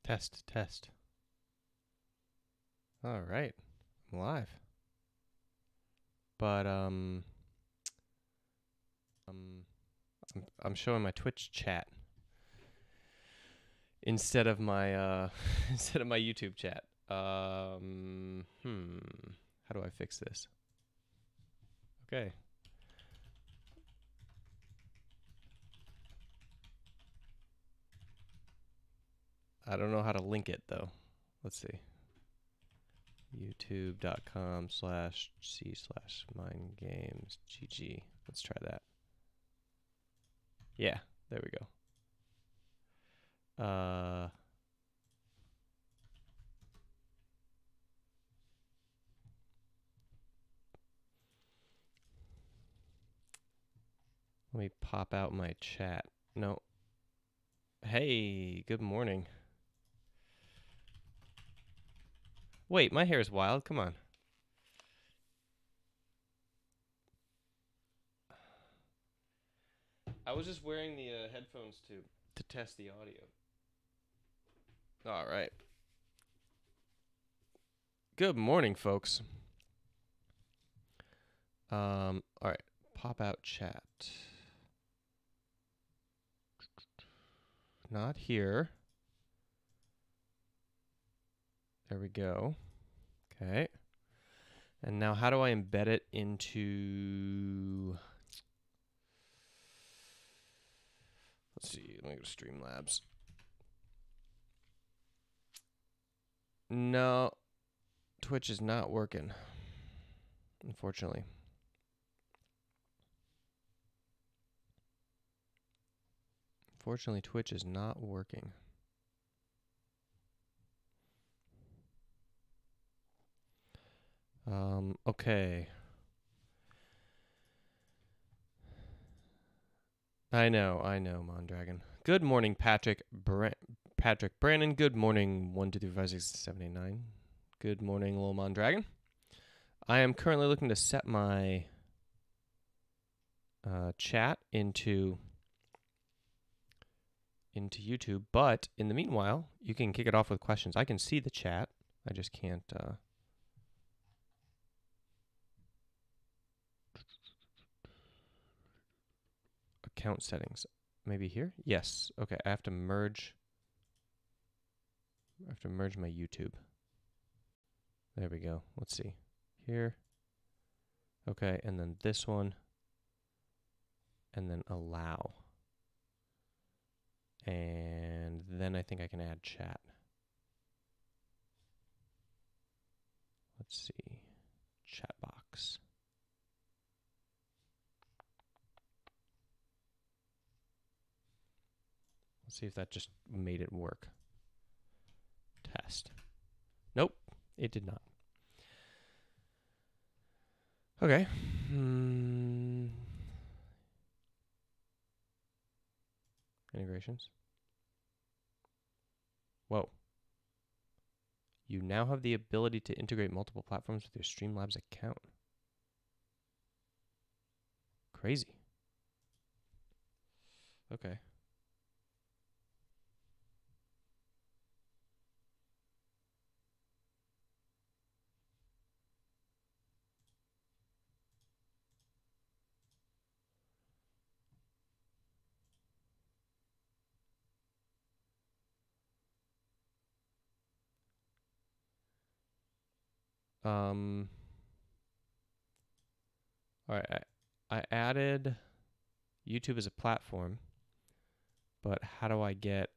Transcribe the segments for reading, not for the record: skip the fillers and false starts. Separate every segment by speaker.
Speaker 1: Test, test. All right, I'm live. But I'm showing my Twitch chat instead of my instead of my YouTube chat. How do I fix this? Okay. I don't know how to link it though. Let's see. youtube.com/c/mindgamesgg. Let's try that. Yeah, there we go. Let me pop out my chat. No. Hey, good morning. Wait, my hair is wild. Come on. I was just wearing the headphones to test the audio. All right. Good morning, folks. All right. Pop out chat. Not here. There we go. Okay. And now how do I embed it into... Let's see. Let me go to Streamlabs. No. Twitch is not working, unfortunately. Unfortunately, Twitch is not working. Okay. I know, Mondragon. Good morning, Patrick Brannon. Good morning, 1, 2, 3, 5, 6, 7, 8, 9. Good morning, little Mondragon. I am currently looking to set my chat into YouTube, but in the meanwhile, you can kick it off with questions. I can see the chat. I just can't... Account settings. Maybe here? Yes. Okay, I have to merge my YouTube. There we go. Let's see. Here. Okay, and then this one. And then allow. And then I think I can add chat. Let's see. Chat box. Let's see if that just made it work. Test. Nope, it did not. Okay. Integrations. Whoa. You now have the ability to integrate multiple platforms with your Streamlabs account. Crazy. Okay. All right, I added YouTube as a platform, but how do I get...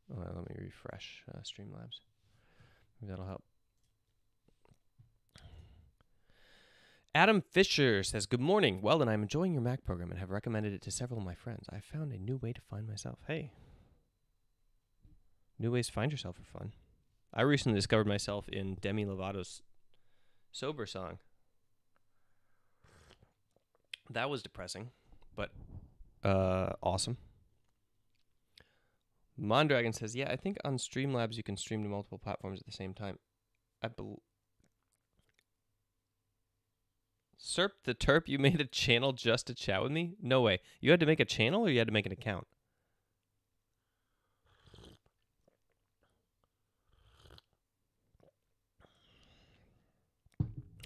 Speaker 1: let me refresh Streamlabs. Maybe that'll help. Adam Fisher says, good morning. Weldon, I'm enjoying your Mac program and have recommended it to several of my friends. I found a new way to find myself. Hey. New ways to find yourself are fun. I recently discovered myself in Demi Lovato's Sober song. That was depressing, but awesome. Mondragon says, yeah, I think on Streamlabs you can stream to multiple platforms at the same time. Serp the Terp, you made a channel just to chat with me? No way. You had to make a channel or you had to make an account?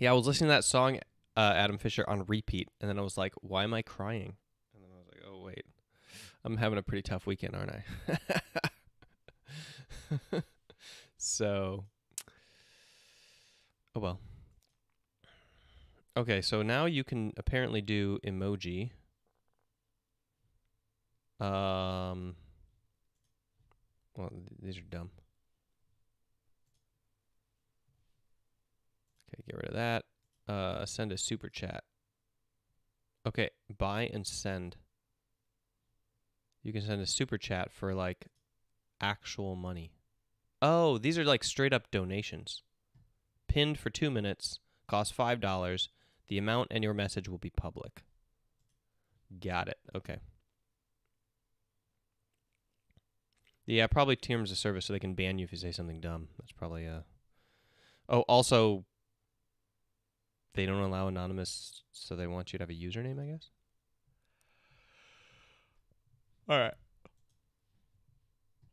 Speaker 1: Yeah, I was listening to that song, Adam Fisher, on repeat, and then I was like, why am I crying? And then I was like, oh, wait. I'm having a pretty tough weekend, aren't I? So, oh well. Okay, so now you can apparently do emoji. Well, these are dumb. Okay, get rid of that. Send a super chat. Okay, buy and send. You can send a super chat for like actual money. Oh, these are like straight up donations. Pinned for 2 minutes, cost $5. The amount and your message will be public. Got it. Okay. Yeah, probably terms of service so they can ban you if you say something dumb. That's probably Oh, also they don't allow anonymous, so they want you to have a username, I guess. All right.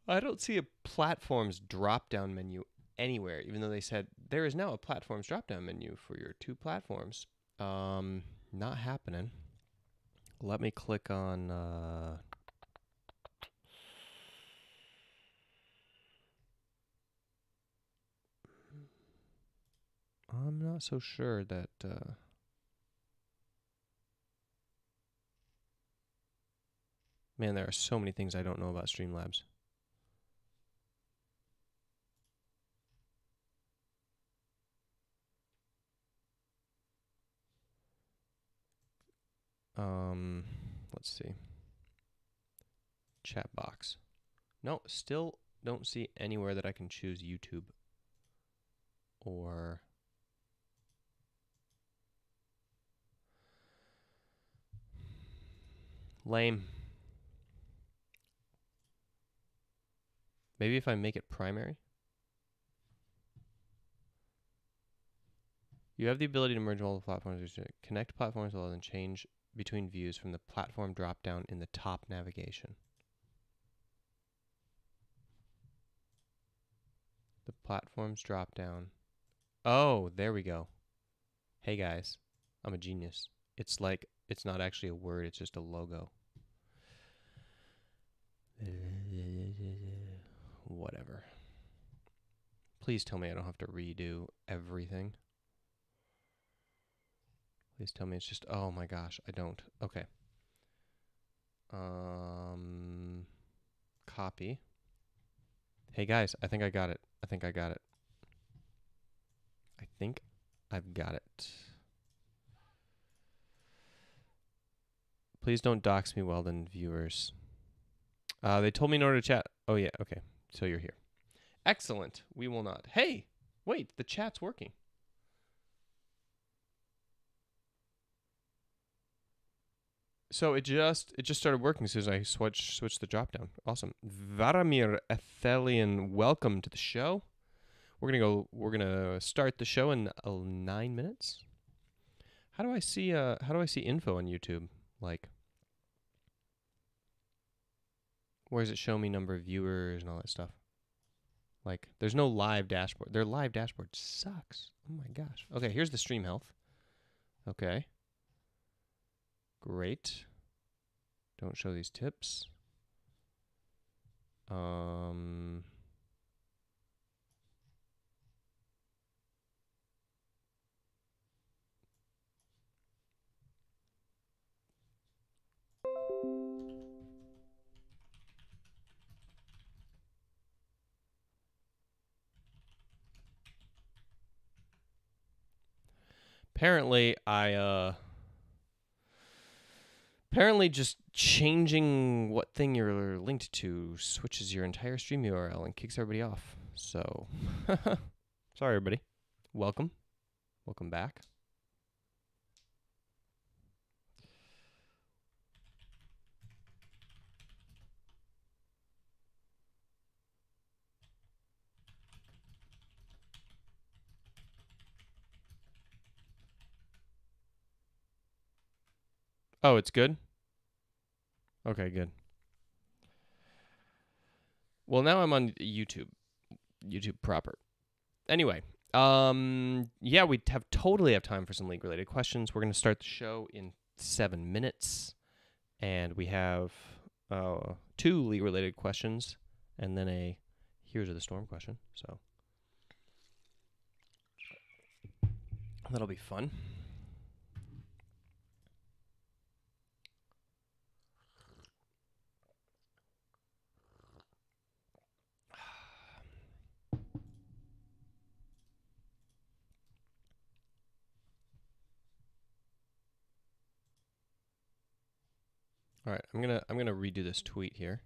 Speaker 1: I don't see a platforms drop-down menu anywhere, even though they said there is now a platforms drop-down menu for your 2 platforms. Not happening. Let me click on I'm not so sure that man, there are so many things I don't know about Streamlabs. Let's see. Chat box. No, still don't see anywhere that I can choose YouTube or lame. Maybe if I make it primary. You have the ability to merge multiple platforms, connect platforms, and then change between views from the platform drop-down in the top navigation. The platforms drop-down. Oh, there we go. Hey guys, I'm a genius. It's like, it's not actually a word, it's just a logo. Whatever. Please tell me I don't have to redo everything. Please tell me it's just, oh my gosh, I don't. Okay. Copy. Hey guys, I think I got it. I think I've got it. Please don't dox me, Weldon viewers. They told me in order to chat. Oh yeah, okay. So you're here. Excellent. We will not. Hey, wait, the chat's working. So it just started working as soon as I switched the drop down. Awesome. Varamir Ethelian, welcome to the show. We're gonna start the show in 9 minutes. How do I see info on YouTube? Like, where does it show me number of viewers and all that stuff? Like, there's no live dashboard. Their live dashboard sucks. Oh my gosh. Okay, here's the stream health. Okay. Great. Don't show these tips. Apparently just changing what thing you're linked to switches your entire stream URL and kicks everybody off. So, sorry everybody. Welcome. Welcome back. Oh, it's good? Okay, good. Well, now I'm on YouTube proper. Anyway, Yeah, we totally have time for some league-related questions. We're going to start the show in 7 minutes, and we have 2 league-related questions, and then a Heroes of the Storm question. So that'll be fun. All right, I'm gonna redo this tweet here.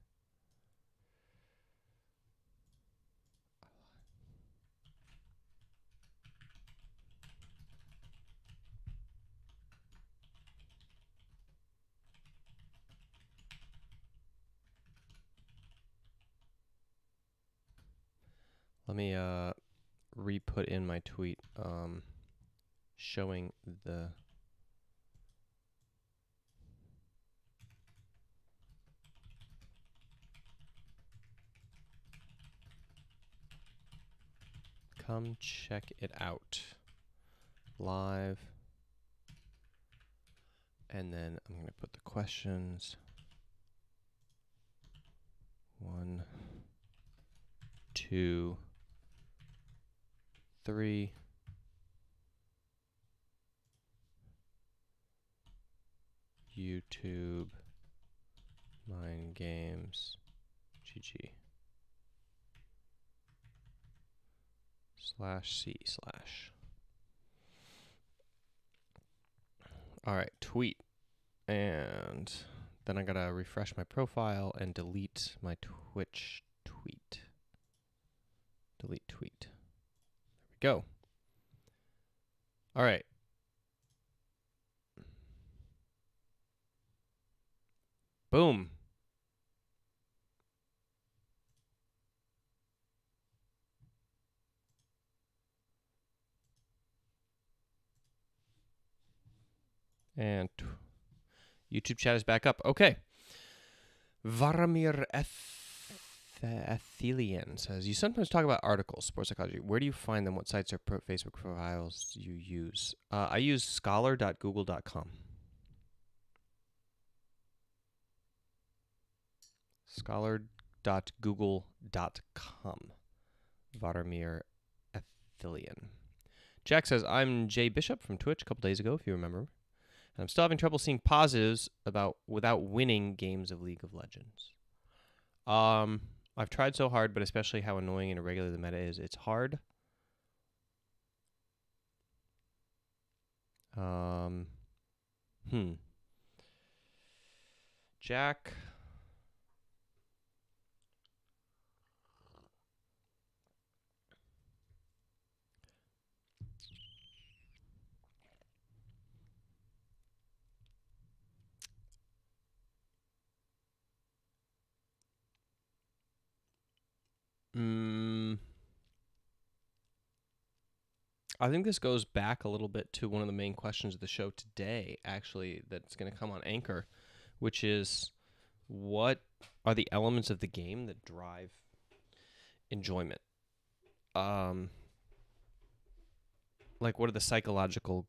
Speaker 1: Let me re-put in my tweet showing the come check it out live, and then I'm going to put the questions 1, 2, 3. YouTube, Mind Games, GG. /C/. All right, tweet. And then I gotta refresh my profile and delete my Twitch tweet. Delete tweet. There we go. All right. Boom. And YouTube chat is back up. Okay. Varamir Ethelian says, you sometimes talk about articles, sports psychology. Where do you find them? What sites or Facebook profiles do you use? I use scholar.google.com. Scholar.google.com. Varamir Ethelian. Jack says, I'm Jay Bishop from Twitch a couple days ago, if you remember. And I'm still having trouble seeing positives without winning games of League of Legends. I've tried so hard, but especially how annoying and irregular the meta is. It's hard. Jack. I think this goes back a little bit to one of the main questions of the show today, actually, that's going to come on Anchor, which is, what are the elements of the game that drive enjoyment? Like, what are the psychological,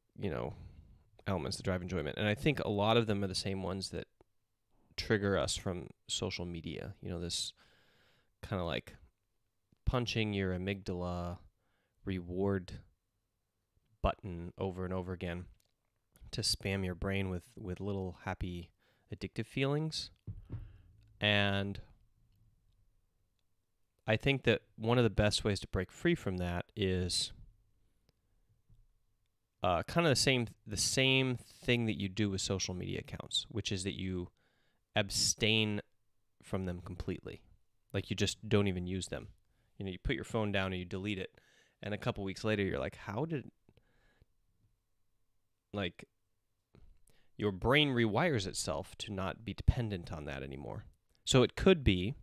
Speaker 1: elements that drive enjoyment? And I think a lot of them are the same ones that trigger us from social media. This kind of like punching your amygdala reward button over and over again to spam your brain with little happy addictive feelings. And I think that one of the best ways to break free from that is kind of the same thing that you do with social media accounts, which is that you abstain from them completely. Like, you just don't even use them. You put your phone down and you delete it, and a couple weeks later you're like, your brain rewires itself to not be dependent on that anymore. So it could be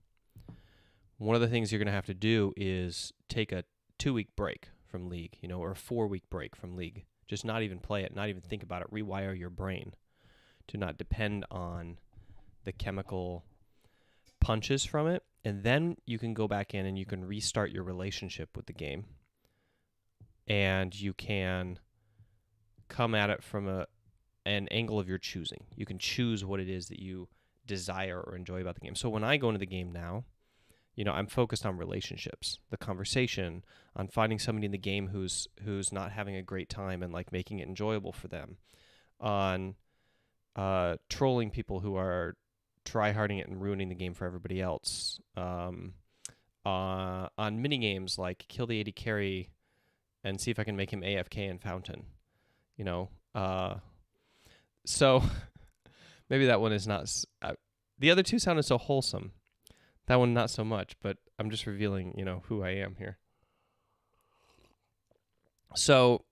Speaker 1: one of the things you're going to have to do is take a 2-week break from League, or a 4-week break from League. Just not even play it, not even think about it. Rewire your brain to not depend on the chemical punches from it. And then you can go back in and you can restart your relationship with the game and you can come at it from an angle of your choosing. You can choose what it is that you desire or enjoy about the game. So when I go into the game now, I'm focused on relationships, the conversation, on finding somebody in the game who's not having a great time and like making it enjoyable for them, on trolling people who are try-harding it and ruining the game for everybody else, on mini games like kill the AD carry and see if I can make him AFK in Fountain, So maybe that one is not. The other two sounded so wholesome. That one not so much, but I'm just revealing, who I am here. So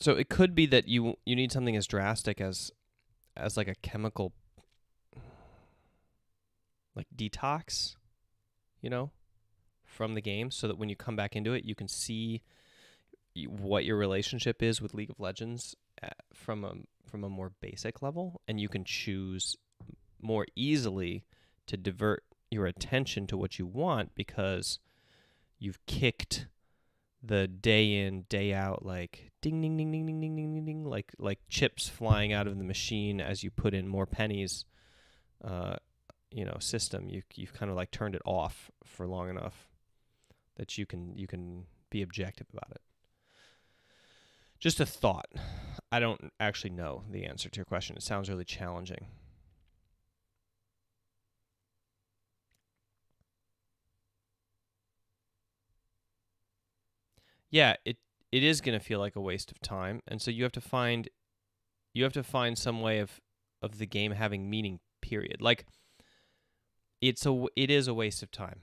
Speaker 1: it could be that you need something as drastic as like a chemical like detox, from the game, so that when you come back into it, you can see what your relationship is with League of Legends from a more basic level, and you can choose more easily to divert your attention to what you want because you've kicked the day in, day out, like ding, ding, ding, ding, ding, ding, ding, ding, ding, like chips flying out of the machine as you put in more pennies, system. You've kind of like turned it off for long enough that you can be objective about it. Just a thought. I don't actually know the answer to your question. It sounds really challenging. Yeah, it is going to feel like a waste of time, and so you have to find some way of the game having meaning, period. Like it is a waste of time.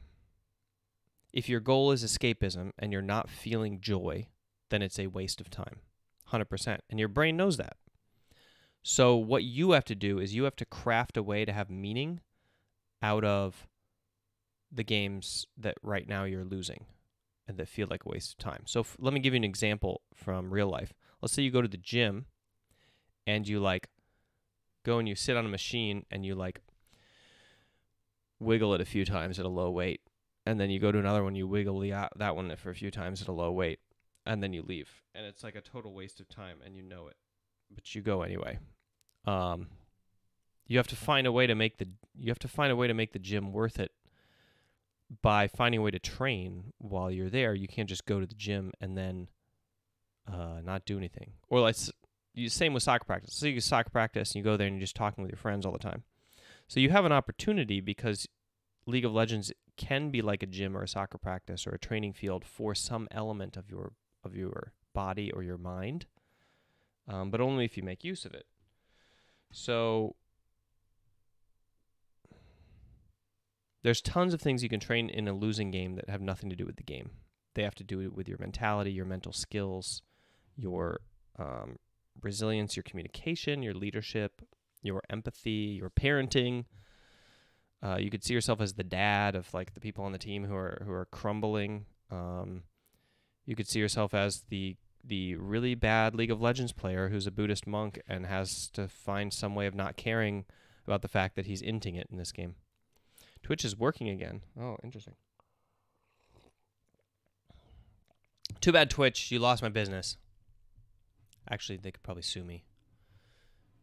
Speaker 1: If your goal is escapism and you're not feeling joy, then it's a waste of time. 100%. And your brain knows that. So what you have to do is you have to craft a way to have meaning out of the games that right now you're losing and that feel like a waste of time. So let me give you an example from real life. Let's say you go to the gym and you like go and you sit on a machine and you like wiggle it a few times at a low weight. And then you go to another one, you wiggle that one for a few times at a low weight, and then you leave. And it's like a total waste of time, and you know it. But you go anyway. You have to find a way to make the gym worth it by finding a way to train while you're there. You can't just go to the gym and then not do anything. Or same with soccer practice. So you go soccer practice and you go there and you're just talking with your friends all the time. So you have an opportunity because League of Legends can be like a gym or a soccer practice or a training field for some element of your body or your mind, but only if you make use of it. So there's tons of things you can train in a losing game that have nothing to do with the game. They have to do with your mentality, your mental skills, your resilience, your communication, your leadership, your empathy, your parenting. You could see yourself as the dad of like the people on the team who are crumbling. You could see yourself as the really bad League of Legends player who's a Buddhist monk and has to find some way of not caring about the fact that he's inting it in this game. Twitch is working again. Oh, interesting. Too bad, Twitch. You lost my business. Actually, they could probably sue me.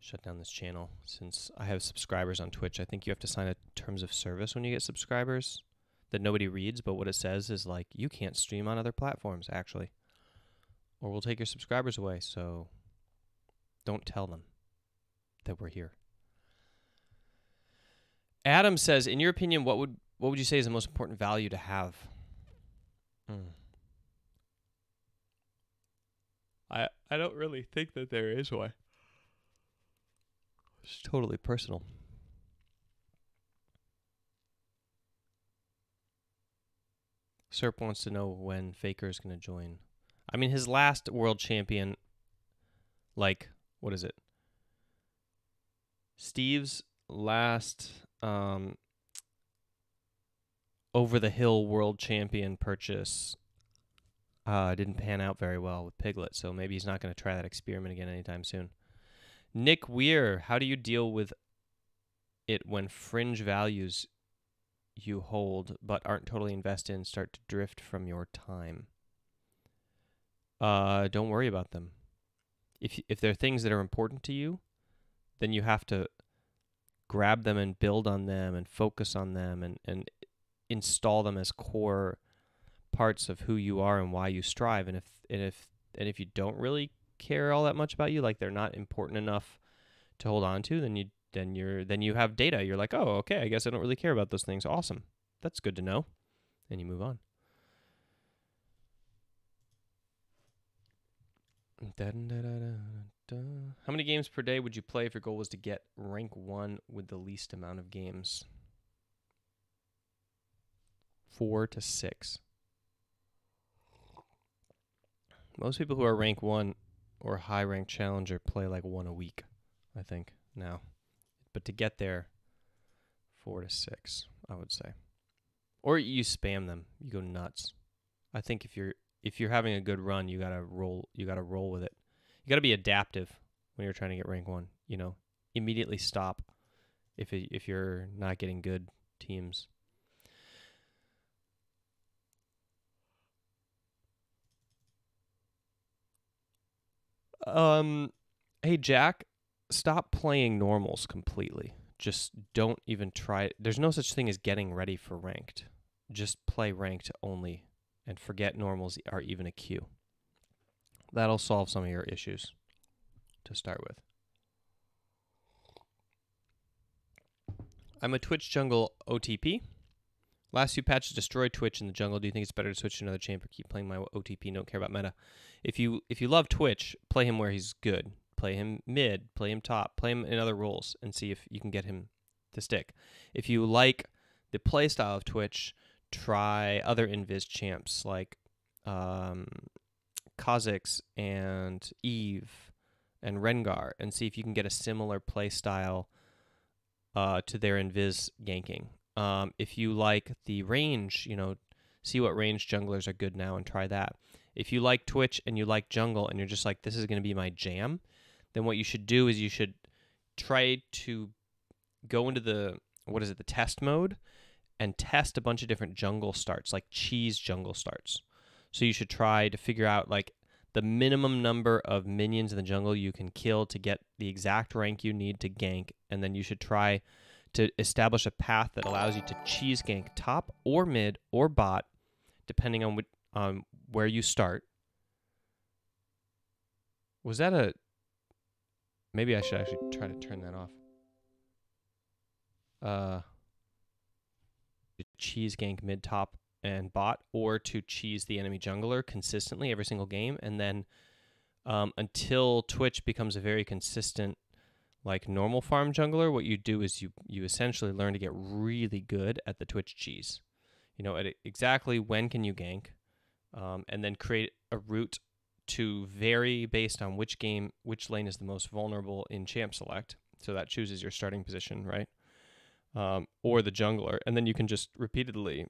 Speaker 1: Shut down this channel. Since I have subscribers on Twitch, I think you have to sign a terms of service when you get subscribers that nobody reads, but what it says is like, you can't stream on other platforms, actually. Or we'll take your subscribers away, so don't tell them that we're here. Adam says, in your opinion, what would you say is the most important value to have? I don't really think that there is one. It's totally personal. Serp wants to know when Faker is going to join. I mean, his last world champion, like, what is it? Steve's last over-the-hill world champion purchase didn't pan out very well with Piglet, so maybe he's not going to try that experiment again anytime soon. Nick Weir, how do you deal with it when fringe values you hold but aren't totally invested in start to drift from your time? don't worry about them. If they're things that are important to you, then you have to grab them and build on them and focus on them and install them as core parts of who you are and why you strive. And if you don't really care all that much about you, like they're not important enough to hold on to, then you have data. You're like, oh, okay, I guess I don't really care about those things. Awesome, that's good to know, and you move on. How many games per day would you play if your goal was to get rank 1 with the least amount of games? 4 to 6. Most people who are rank 1 or high rank challenger play like 1 a week, I think, now. But to get there, 4 to 6, I would say. Or you spam them. You go nuts. I think if you're having a good run, you gotta roll with it. You gotta be adaptive when you're trying to get rank 1. You know, immediately stop if you're not getting good teams. Hey Jack, stop playing normals completely. Just don't even try it. There's no such thing as getting ready for ranked. Just play ranked only and forget normals are even a queue. That'll solve some of your issues to start with. I'm a Twitch jungle OTP. Last few patches destroyed Twitch in the jungle. Do you think it's better to switch to another champ or keep playing my OTP? Don't care about meta. If you love Twitch, play him where he's good. Play him mid, play him top, play him in other roles, and see if you can get him to stick. If you like the play style of Twitch, try other Invis champs like Kha'Zix and Eve and Rengar, and see if you can get a similar play style to their Invis ganking. If you like the range, see what range junglers are good now and try that. If you like Twitch and you like jungle and you're just like, this is going to be my jam, then what you should do is you should try to go into the test mode and test a bunch of different jungle starts, like cheese jungle starts. So you should try to figure out like the minimum number of minions in the jungle you can kill to get the exact rank you need to gank, and then you should try to establish a path that allows you to cheese gank top or mid or bot, depending on where you start. Was that a... Maybe I should actually try to turn that off. Cheese gank mid, top, and bot, or to cheese the enemy jungler consistently every single game, and then until Twitch becomes a very consistent like normal farm jungler, what you do is you essentially learn to get really good at the Twitch cheese. At exactly when can you gank, and then create a route to vary based on which lane is the most vulnerable in champ select. So that chooses your starting position, right? Or the jungler, and then you can just repeatedly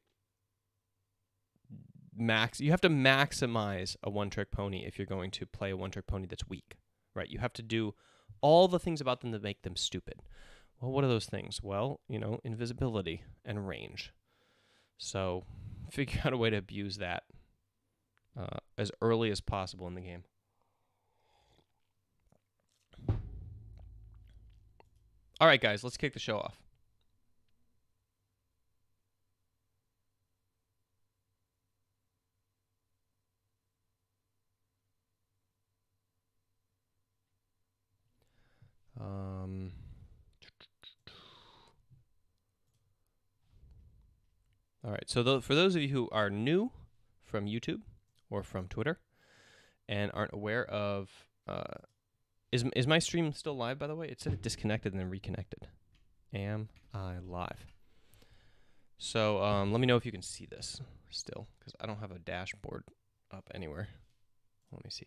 Speaker 1: you have to maximize a one-trick pony if you're going to play a one-trick pony that's weak, right? You have to do all the things about them that make them stupid. Well, what are those things? Well, invisibility and range. So figure out a way to abuse that as early as possible in the game. All right, guys, let's kick the show off. All right, so for those of you who are new from YouTube or from Twitter and aren't aware of... Is my stream still live, by the way? It said it disconnected and then reconnected. Am I live? So let me know if you can see this still, because I don't have a dashboard up anywhere. Let me see.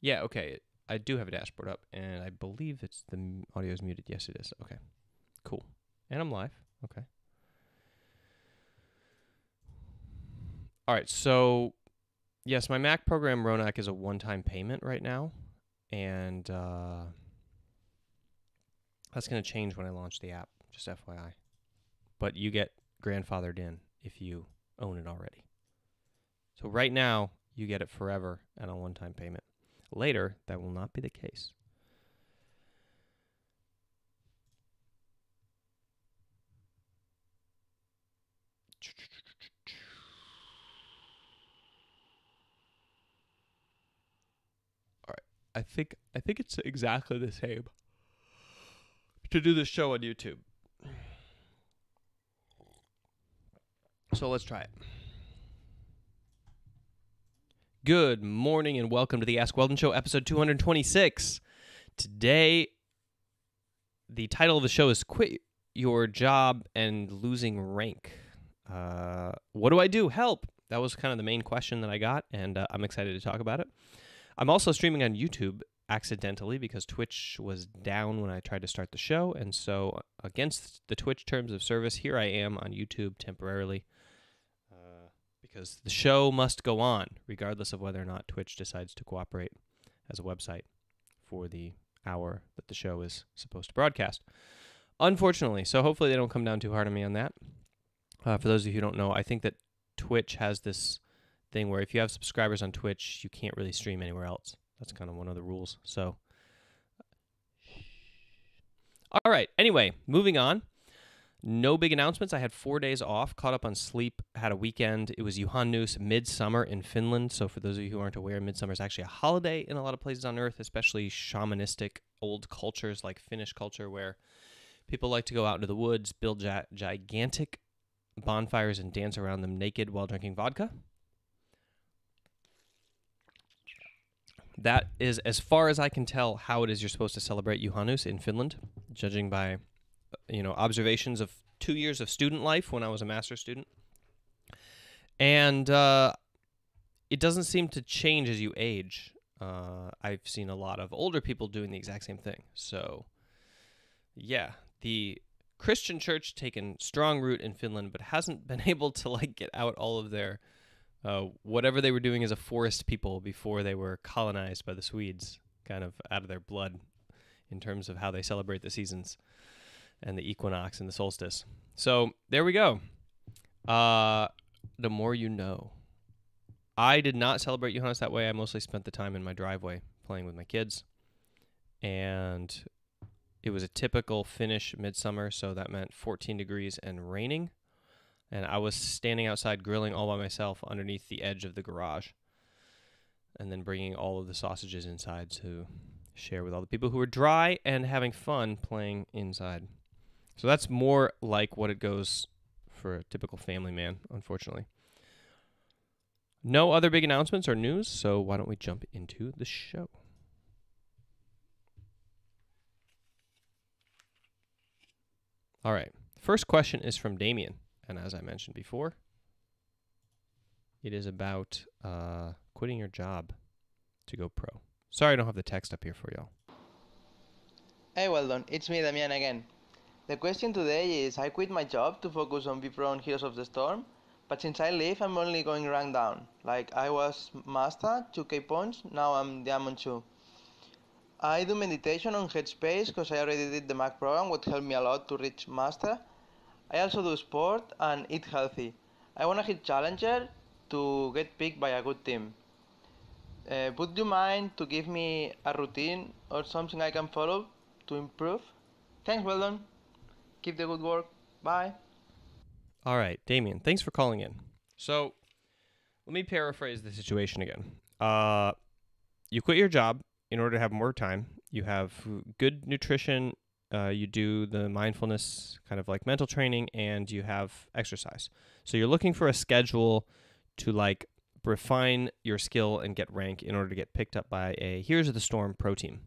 Speaker 1: Yeah, okay. I do have a dashboard up, and I believe the audio is muted. Yes, it is. Okay, cool. And I'm live. Okay. All right, so yes, my Mac program Ronak is a one-time payment right now, and that's going to change when I launch the app, just FYI. But you get grandfathered in if you own it already. So right now, you get it forever and a one-time payment. Later, that will not be the case. All right. I think it's exactly the same to do this show on YouTube. So let's try it. Good morning and welcome to the Ask Weldon Show, episode 226. Today, the title of the show is Quit Your Job and Losing Rank. What do I do? Help! That was kind of the main question that I got, and I'm excited to talk about it. I'm also streaming on YouTube accidentally because Twitch was down when I tried to start the show, and so against the Twitch terms of service, here I am on YouTube temporarily because the show must go on regardless of whether or not Twitch decides to cooperate as a website for the hour that the show is supposed to broadcast. Unfortunately, so hopefully they don't come down too hard on me on that. For those of you who don't know, I think that Twitch has this thing where if you have subscribers on Twitch, you can't really stream anywhere else. That's kind of one of the rules. So, all right. Anyway, moving on. No big announcements. I had 4 days off, caught up on sleep, had a weekend. It was Juhannus, midsummer in Finland. So for those of you who aren't aware, midsummer is actually a holiday in a lot of places on Earth, especially shamanistic old cultures like Finnish culture, where people like to go out into the woods, build gigantic bonfires, and dance around them naked while drinking vodka. That is, as far as I can tell, how it is you're supposed to celebrate Juhannus in Finland, judging by observations of 2 years of student life when I was a master's student. And it doesn't seem to change as you age. I've seen a lot of older people doing the exact same thing. So, yeah, the Christian church taken strong root in Finland, but hasn't been able to get out all of their whatever they were doing as a forest people before they were colonized by the Swedes, kind of out of their blood in terms of how they celebrate the seasons and the equinox and the solstice. So there we go. The more you know. I did not celebrate Johannes that way. I mostly spent the time in my driveway playing with my kids. And it was a typical Finnish midsummer, so that meant 14 degrees and raining. And I was standing outside grilling all by myself underneath the edge of the garage. And then bringing all of the sausages inside to share with all the people who were dry and having fun playing inside. So that's more like what it goes for a typical family man, unfortunately. No other big announcements or news, so why don't we jump into the show? All right. First question is from Damien. And as I mentioned before, it is about quitting your job to go pro. Sorry I don't have the text up here for y'all.
Speaker 2: Hey Weldon, it's me Damian again. The question today is, I quit my job to focus on Pro and Heroes of the Storm, but since I leave I'm only going rank down. Like I was Master, 2k points, now I'm Diamond 2. I do meditation on Headspace because I already did the Mac program, what helped me a lot to reach Master. I also do sport and eat healthy. I wanna hit Challenger to get picked by a good team. Would you mind to give me a routine or something I can follow to improve? Thanks, Weldon. Keep the good work. Bye.
Speaker 1: All right, Damien, thanks for calling in. So let me paraphrase the situation again. You quit your job in order to have more time. You have good nutrition. You do the mindfulness, kind of like mental training, and you have exercise. So you're looking for a schedule to refine your skill and get rank in order to get picked up by a Heroes of the Storm pro team.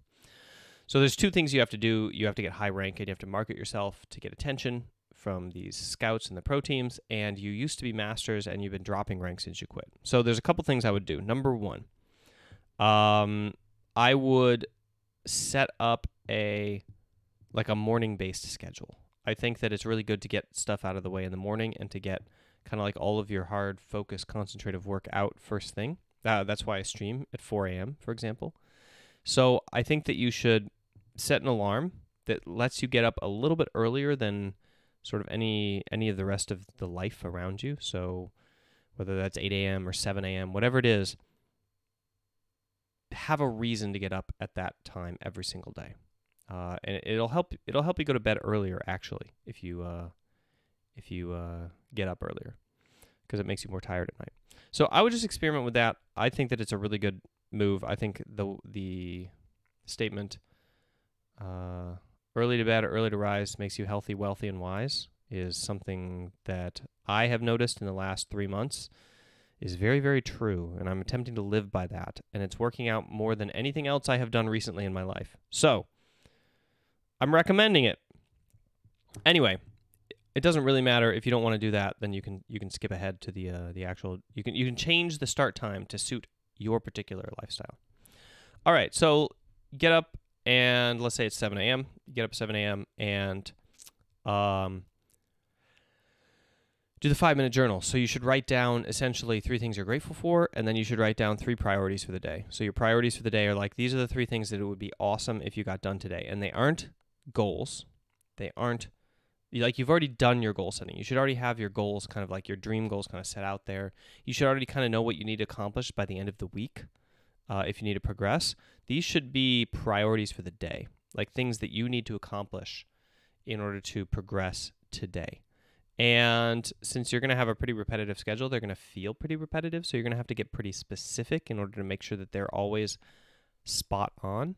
Speaker 1: So there's two things you have to do. You have to get high rank and you have to market yourself to get attention from these scouts and the pro teams. And you used to be masters and you've been dropping rank since you quit. So there's a couple things I would do. Number one, I would set up a morning-based schedule. I think that it's really good to get stuff out of the way in the morning and to get kind of all of your hard, focused, concentrative work out first thing. That's why I stream at 4 a.m., for example. So I think that you should set an alarm that lets you get up a little bit earlier than sort of any of the rest of the life around you. So whether that's 8 a.m. or 7 a.m., whatever it is, have a reason to get up at that time every single day. And it'll help you go to bed earlier, actually, if you get up earlier, because it makes you more tired at night. So I would just experiment with that. I think that it's a really good move. I think the statement, early to bed, early to rise makes you healthy, wealthy, and wise, is something that I have noticed in the last 3 months is very, very true, and I'm attempting to live by that, and it's working out more than anything else I have done recently in my life. So I'm recommending it. Anyway, it doesn't really matter if you don't want to do that. Then you can skip ahead to the actual. You can change the start time to suit your particular lifestyle. All right, so get up, and let's say it's 7 a.m. You get up at 7 a.m. and do the 5-minute journal. So you should write down essentially 3 things you're grateful for, and then you should write down 3 priorities for the day. So your priorities for the day are like, these are the 3 things that it would be awesome if you got done today. And they aren't goals. They aren't, like, you've already done your goal setting. You should already have your goals, kind of like your dream goals, kind of set out there. You should already kind of know what you need to accomplish by the end of the week if you need to progress. These should be priorities for the day, like things that you need to accomplish in order to progress today. And since you're going to have a pretty repetitive schedule, they're going to feel pretty repetitive. So you're going to have to get pretty specific in order to make sure that they're always spot on.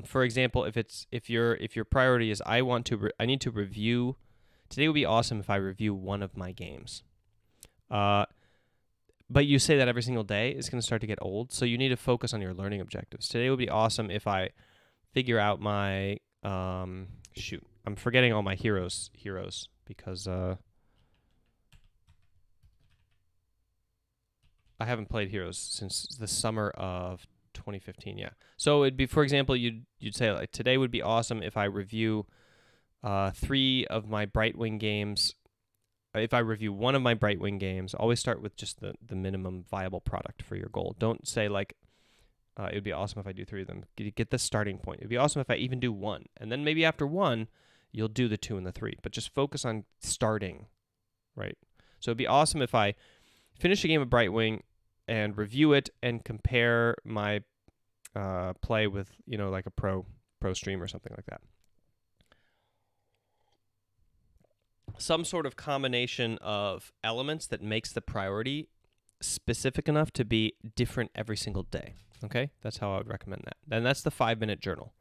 Speaker 1: For example, if your priority is I need to review. Today would be awesome if I review one of my games. But you say that every single day, it's going to start to get old. So you need to focus on your learning objectives. Today would be awesome if I figure out my I'm forgetting all my heroes because I haven't played Heroes since the summer of 2015. Yeah. So it'd be, for example, you'd say like today would be awesome if I review 3 of my Brightwing games. If I review one of my Brightwing games, always start with just the minimum viable product for your goal. Don't say like it would be awesome if I do 3 of them. Get the starting point. It'd be awesome if I even do 1, and then maybe after 1. You'll do the 2 and the 3, but just focus on starting, right? So it'd be awesome if I finish a game of Brightwing and review it and compare my play with, like a pro stream or something like that. Some sort of combination of elements that makes the priority specific enough to be different every single day, okay? That's how I would recommend that. Then that's the 5-minute journal.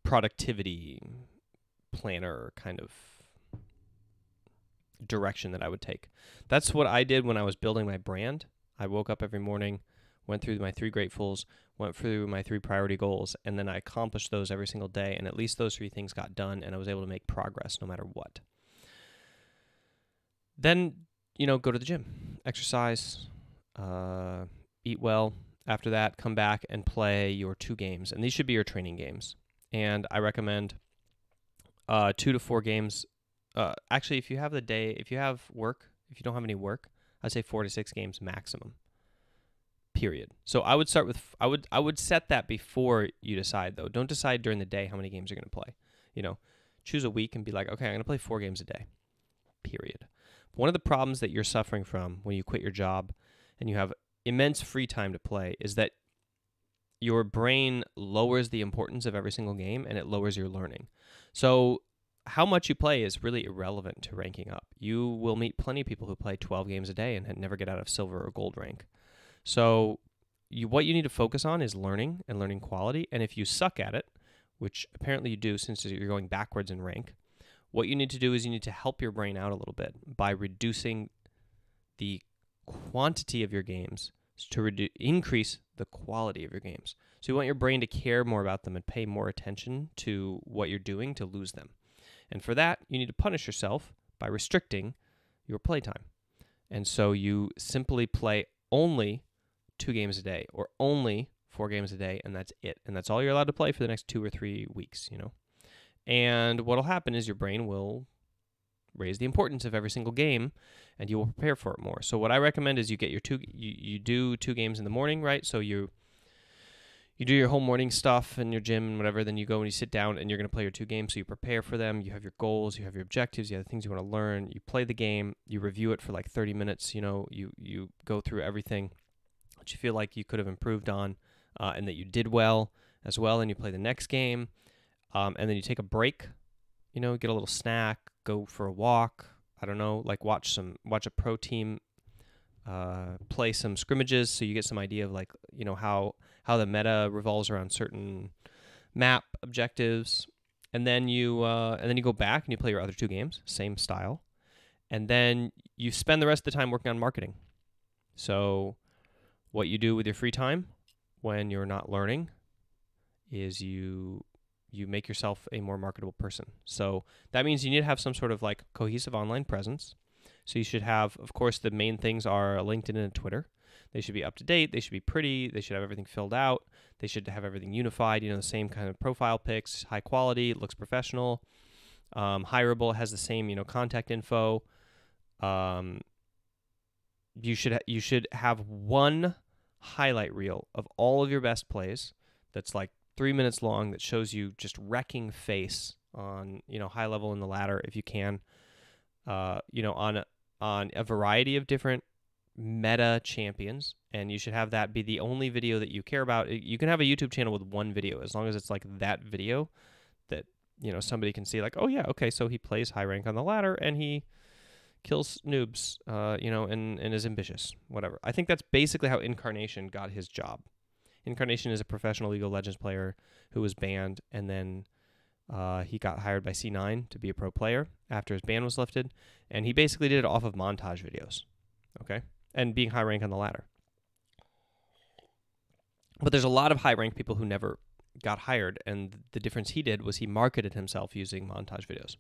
Speaker 1: Productivity planner kind of direction that I would take. That's what I did when I was building my brand. I woke up every morning, went through my 3 gratefuls, went through my 3 priority goals, and then I accomplished those every single day, and at least those 3 things got done, and I was able to make progress no matter what. Then, go to the gym, exercise, eat well. After that, come back and play your 2 games, and these should be your training games. And I recommend 2 to 4 games. Actually, if you have work, if you don't have any work, I'd say 4 to 6 games maximum. Period. So I would start with I would set that before you decide, though. Don't decide during the day how many games you're going to play. Choose a week and be like, okay, I'm going to play 4 games a day. Period. One of the problems that you're suffering from when you quit your job and you have immense free time to play is that your brain lowers the importance of every single game, and it lowers your learning. So how much you play is really irrelevant to ranking up. You will meet plenty of people who play 12 games a day and never get out of silver or gold rank. So what you need to focus on is learning and learning quality. And if you suck at it, which apparently you do since you're going backwards in rank, what you need to do is you need to help your brain out a little bit by reducing the quantity of your games to increase the quality of your games. So you want your brain to care more about them and pay more attention to what you're doing to lose them. And for that, you need to punish yourself by restricting your playtime. And so you simply play only 2 games a day or only 4 games a day, and that's it. And that's all you're allowed to play for the next 2 or 3 weeks, And what'll happen is your brain will raise the importance of every single game, and you will prepare for it more. So what I recommend is you get your you do 2 games in the morning, right? So you do your whole morning stuff in your gym and whatever, then you go and you sit down and you're going to play your 2 games. So you prepare for them, you have your goals, you have your objectives, you have the things you want to learn, you play the game, you review it for like 30 minutes, you go through everything. that you feel like you could have improved on, and that you did well as well, and you play the next game, and then you take a break, get a little snack, go for a walk. I don't know, like watch a pro team play some scrimmages, so you get some idea of like how the meta revolves around certain map objectives, and then you go back and you play your other 2 games, same style, and then you spend the rest of the time working on marketing. So what you do with your free time when you're not learning is you make yourself a more marketable person. So that means you need to have some sort of like cohesive online presence. So you should have, of course, the main things are LinkedIn and Twitter. They should be up to date. They should be pretty. They should have everything filled out. They should have everything unified, the same kind of profile pics, high quality, it looks professional, hireable, has the same, contact info. You should have one highlight reel of all of your best plays that's like 3 minutes long, that shows you just wrecking face on, high level in the ladder if you can, on a variety of different meta champions, and you should have that be the only video that you care about. You can have a YouTube channel with one video, as long as it's like that video that, somebody can see like, oh yeah, okay, so he plays high rank on the ladder and he kills noobs, and is ambitious, whatever. I think that's basically how Incarnation got his job. Incarnation is a professional League of Legends player who was banned, and then he got hired by C9 to be a pro player after his ban was lifted, and he basically did it off of montage videos, okay, and being high rank on the ladder. But there's a lot of high rank people who never got hired, and the difference he did was he marketed himself using montage videos.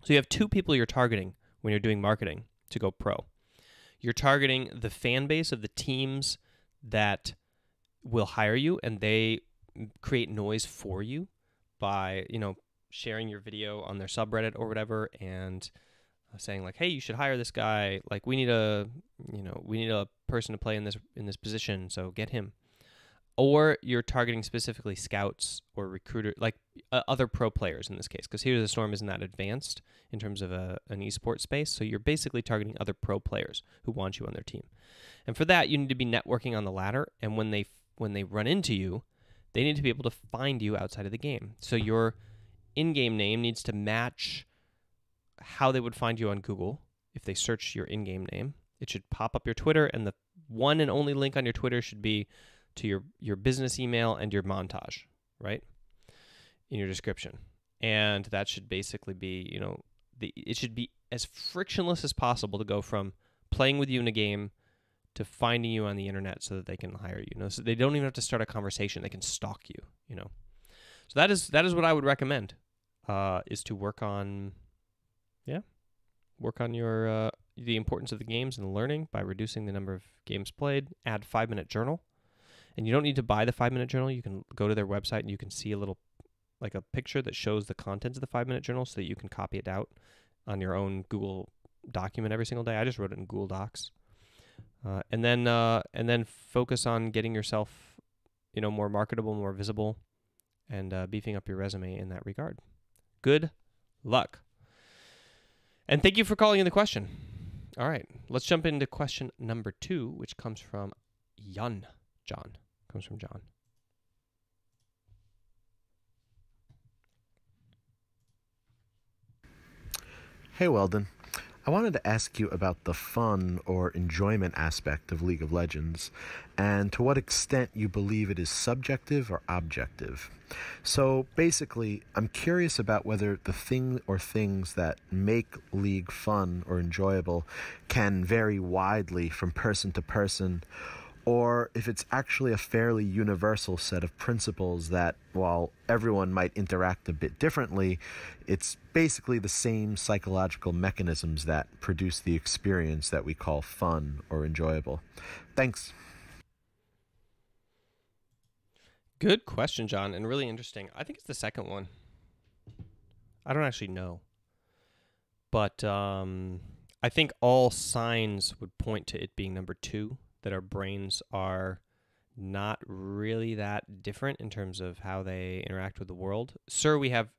Speaker 1: So you have 2 people you're targeting when you're doing marketing to go pro. You're targeting the fan base of the teams that will hire you, and they create noise for you by, sharing your video on their subreddit or whatever, and saying like, hey, you should hire this guy. Like, we need a person to play in this position, so get him. Or you're targeting specifically scouts or recruiter, like other pro players in this case, because Heroes of the Storm isn't that advanced in terms of an esports space. So you're basically targeting other pro players who want you on their team. And for that, you need to be networking on the ladder. And when they run into you, they need to be able to find you outside of the game. So your in-game name needs to match how they would find you on Google if they search your in-game name. It should pop up your Twitter, and the one and only link on your Twitter should be to your business email and your montage, right, in your description. And that should basically be, it should be as frictionless as possible to go from playing with you in a game to finding you on the internet so that they can hire you. So they don't even have to start a conversation. They can stalk you, So that is what I would recommend, is to work on your the importance of the games and learning by reducing the number of games played. Add 5-minute journal. And you don't need to buy the 5-minute journal. You can go to their website and you can see a picture that shows the contents of the 5-minute journal so that you can copy it out on your own Google document every single day. I just wrote it in Google Docs. And then focus on getting yourself, more marketable, more visible, and beefing up your resume in that regard. Good luck. And thank you for calling in the question. All right, let's jump into question number 2, which comes from John. Comes from John.
Speaker 3: Hey, Weldon. I wanted to ask you about the fun or enjoyment aspect of League of Legends, and to what extent you believe it is subjective or objective. So basically, I'm curious about whether the thing or things that make League fun or enjoyable can vary widely from person to person, or if it's actually a fairly universal set of principles that, while everyone might interact a bit differently, it's basically the same psychological mechanisms that produce the experience that we call fun or enjoyable. Thanks.
Speaker 1: Good question, John, and really interesting. I think it's the second one. I don't actually know. But I think all signs would point to it being number 2. That our brains are not really that different in terms of how they interact with the world. Sure, we have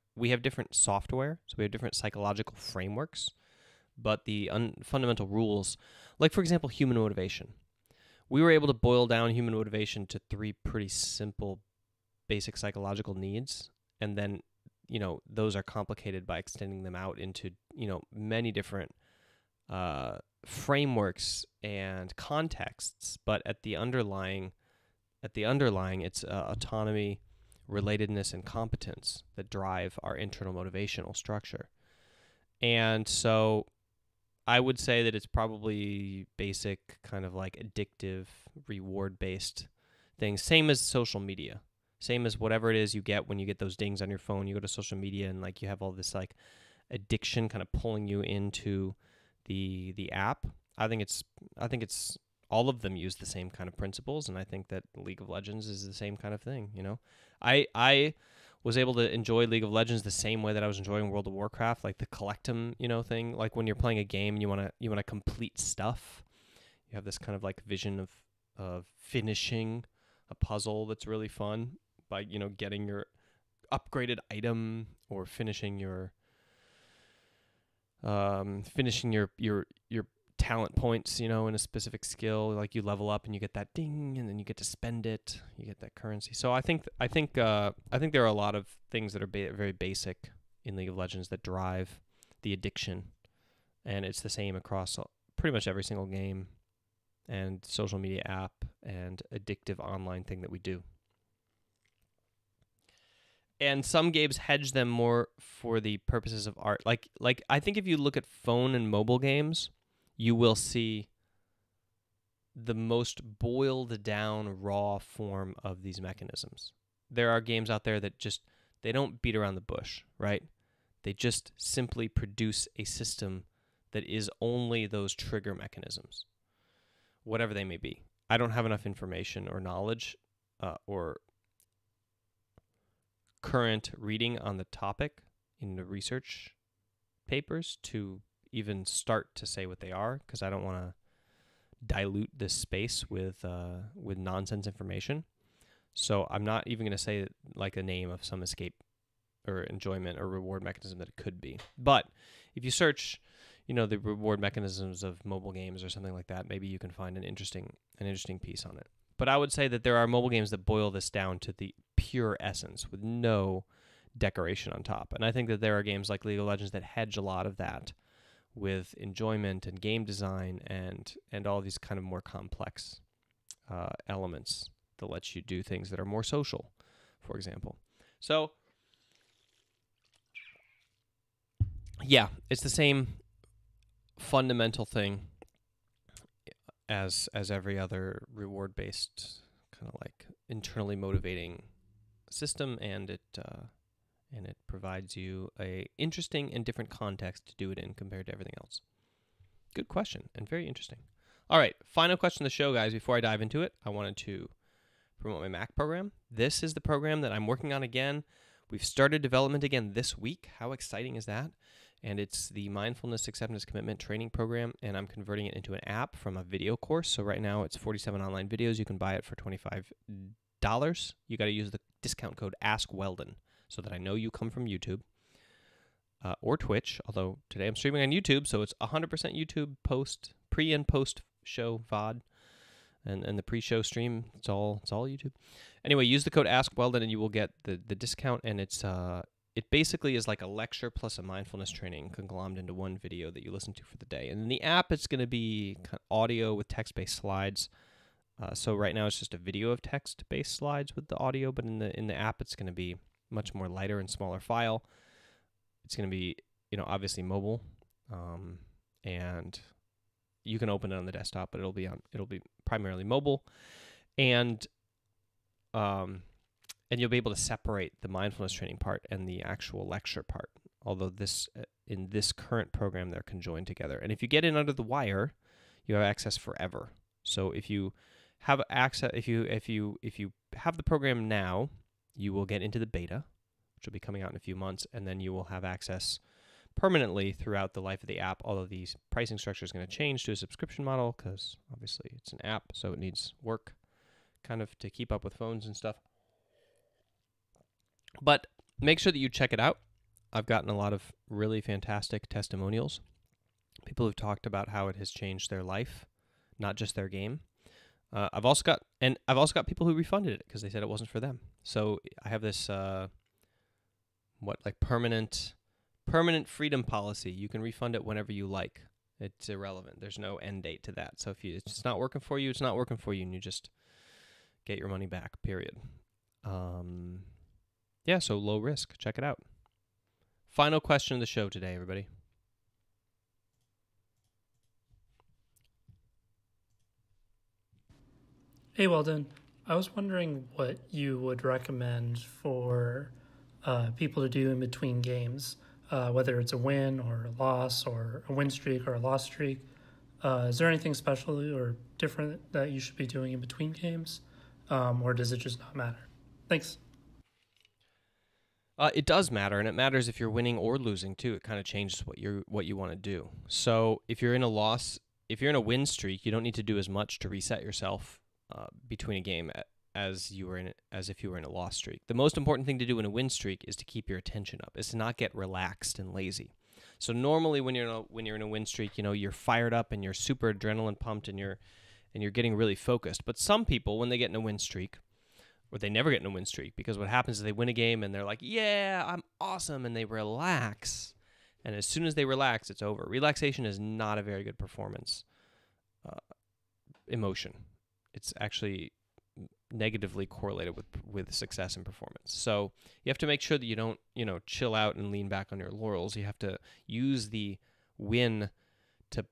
Speaker 1: different software, so we have different psychological frameworks, but the fundamental rules, like for example, human motivation. we were able to boil down human motivation to 3 pretty simple basic psychological needs, and then, those are complicated by extending them out into, many different frameworks and contexts, but at the underlying it's autonomy, relatedness, and competence that drive our internal motivational structure. And so I would say that it's probably basic, kind of like addictive, reward-based things, same as social media. Same as whatever it is you get when you get those dings on your phone, you go to social media and like you have all this like addiction kind of pulling you into the app. I think it's all of them use the same kind of principles, and I think that League of Legends is the same kind of thing, I was able to enjoy League of Legends the same way that I was enjoying World of Warcraft, like the collectum, thing. Like when you're playing a game and you want to complete stuff. You have this kind of like vision of finishing a puzzle that's really fun by, getting your upgraded item or finishing your talent points, in a specific skill. Like you level up and you get that ding, and then you get to spend it. You get that currency. So I think there are a lot of things that are very basic in League of Legends that drive the addiction, and it's the same across pretty much every single game and social media app and addictive online thing that we do. And some games hedge them more for the purposes of art. Like I think if you look at phone and mobile games, you will see the most boiled down raw form of these mechanisms. There are games out there that they don't beat around the bush, right? They just simply produce a system that is only those trigger mechanisms, whatever they may be. I don't have enough information or knowledge or current reading on the topic in the research papers to even start to say what they are, because I don't want to dilute this space with nonsense information. So I'm not even going to say like a name of some escape or enjoyment or reward mechanism that it could be. But if you search, the reward mechanisms of mobile games or something like that, maybe you can find an interesting piece on it. But I would say that there are mobile games that boil this down to the pure essence with no decoration on top. And I think that there are games like League of Legends that hedge a lot of that with enjoyment and game design and all these kind of more complex elements that let you do things that are more social, for example. So, yeah, it's the same fundamental thing as every other reward-based kind of like internally motivating system, and it provides you a interesting and different context to do it in compared to everything else. Good question and very interesting. All right, final question of the show, guys. Before I dive into it, I wanted to promote my Mac program. This is the program that I'm working on again. We've started development again this week. How exciting is that? And it's the Mindfulness Acceptance Commitment Training Program, and I'm converting it into an app from a video course. So right now it's 47 online videos. You can buy it for $25. You got to use the discount code AskWeldon so that I know you come from YouTube or Twitch, although today I'm streaming on YouTube, so it's 100% YouTube pre and post show VOD. And the pre-show stream, it's all YouTube. Anyway, use the code AskWeldon and you will get the discount, and it basically is like a lecture plus a mindfulness training conglomerated into one video that you listen to for the day. And in the app, it's going to be kind of audio with text-based slides. So right now it's just a video of text-based slides with the audio, but in the app, it's going to be much more lighter and smaller file. It's going to be, obviously mobile, and you can open it on the desktop, but it'll be primarily mobile, and you'll be able to separate the mindfulness training part and the actual lecture part. Although in this current program, they're conjoined together. And if you get in under the wire, you have access forever. So if you have access, if you have the program now, you will get into the beta, which will be coming out in a few months, and then you will have access permanently throughout the life of the app, although the pricing structure is going to change to a subscription model because obviously it's an app, so it needs work kind of to keep up with phones and stuff. But make sure that you check it out. I've gotten a lot of really fantastic testimonials. People who've talked about how it has changed their life, not just their game. I've also got people who refunded it because they said it wasn't for them. So I have this permanent freedom policy. You can refund it whenever you like. It's irrelevant. There's no end date to that. So if it's not working for you, it's not working for you, and you just get your money back. Period. Yeah. So low risk. Check it out. Final question of the show today, everybody.
Speaker 4: Hey, Weldon. I was wondering what you would recommend for people to do in between games, whether it's a win or a loss or a win streak or a loss streak. Is there anything special or different that you should be doing in between games, or does it just not matter? Thanks.
Speaker 1: It does matter, and it matters if you're winning or losing too. It kind of changes what you want to do. So if you're in a win streak, you don't need to do as much to reset yourself between a game as if you were in a loss streak. The most important thing to do in a win streak is to keep your attention up. Is to not get relaxed and lazy. So normally when you're in a win streak, you're fired up and you're super adrenaline pumped and you're getting really focused. But some people, when they get in a win streak, or they never get in a win streak, because what happens is they win a game and they're like, yeah, I'm awesome, and they relax. And as soon as they relax, it's over. Relaxation is not a very good performance emotion. It's actually negatively correlated with success and performance. So you have to make sure that you don't, chill out and lean back on your laurels. You have to use the win to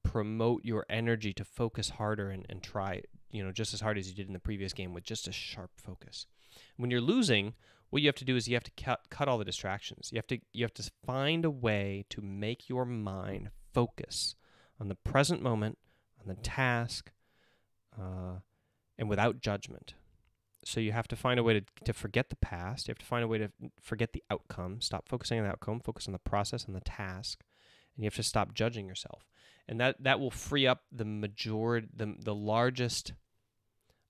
Speaker 1: promote your energy to focus harder and try, just as hard as you did in the previous game with just a sharp focus. When you're losing, what you have to do is you have to cut all the distractions. You have to find a way to make your mind focus on the present moment, on the task, and without judgment. So you have to find a way to forget the past. You have to find a way to forget the outcome. Stop focusing on the outcome. Focus on the process and the task. And you have to stop judging yourself. And that will free up the largest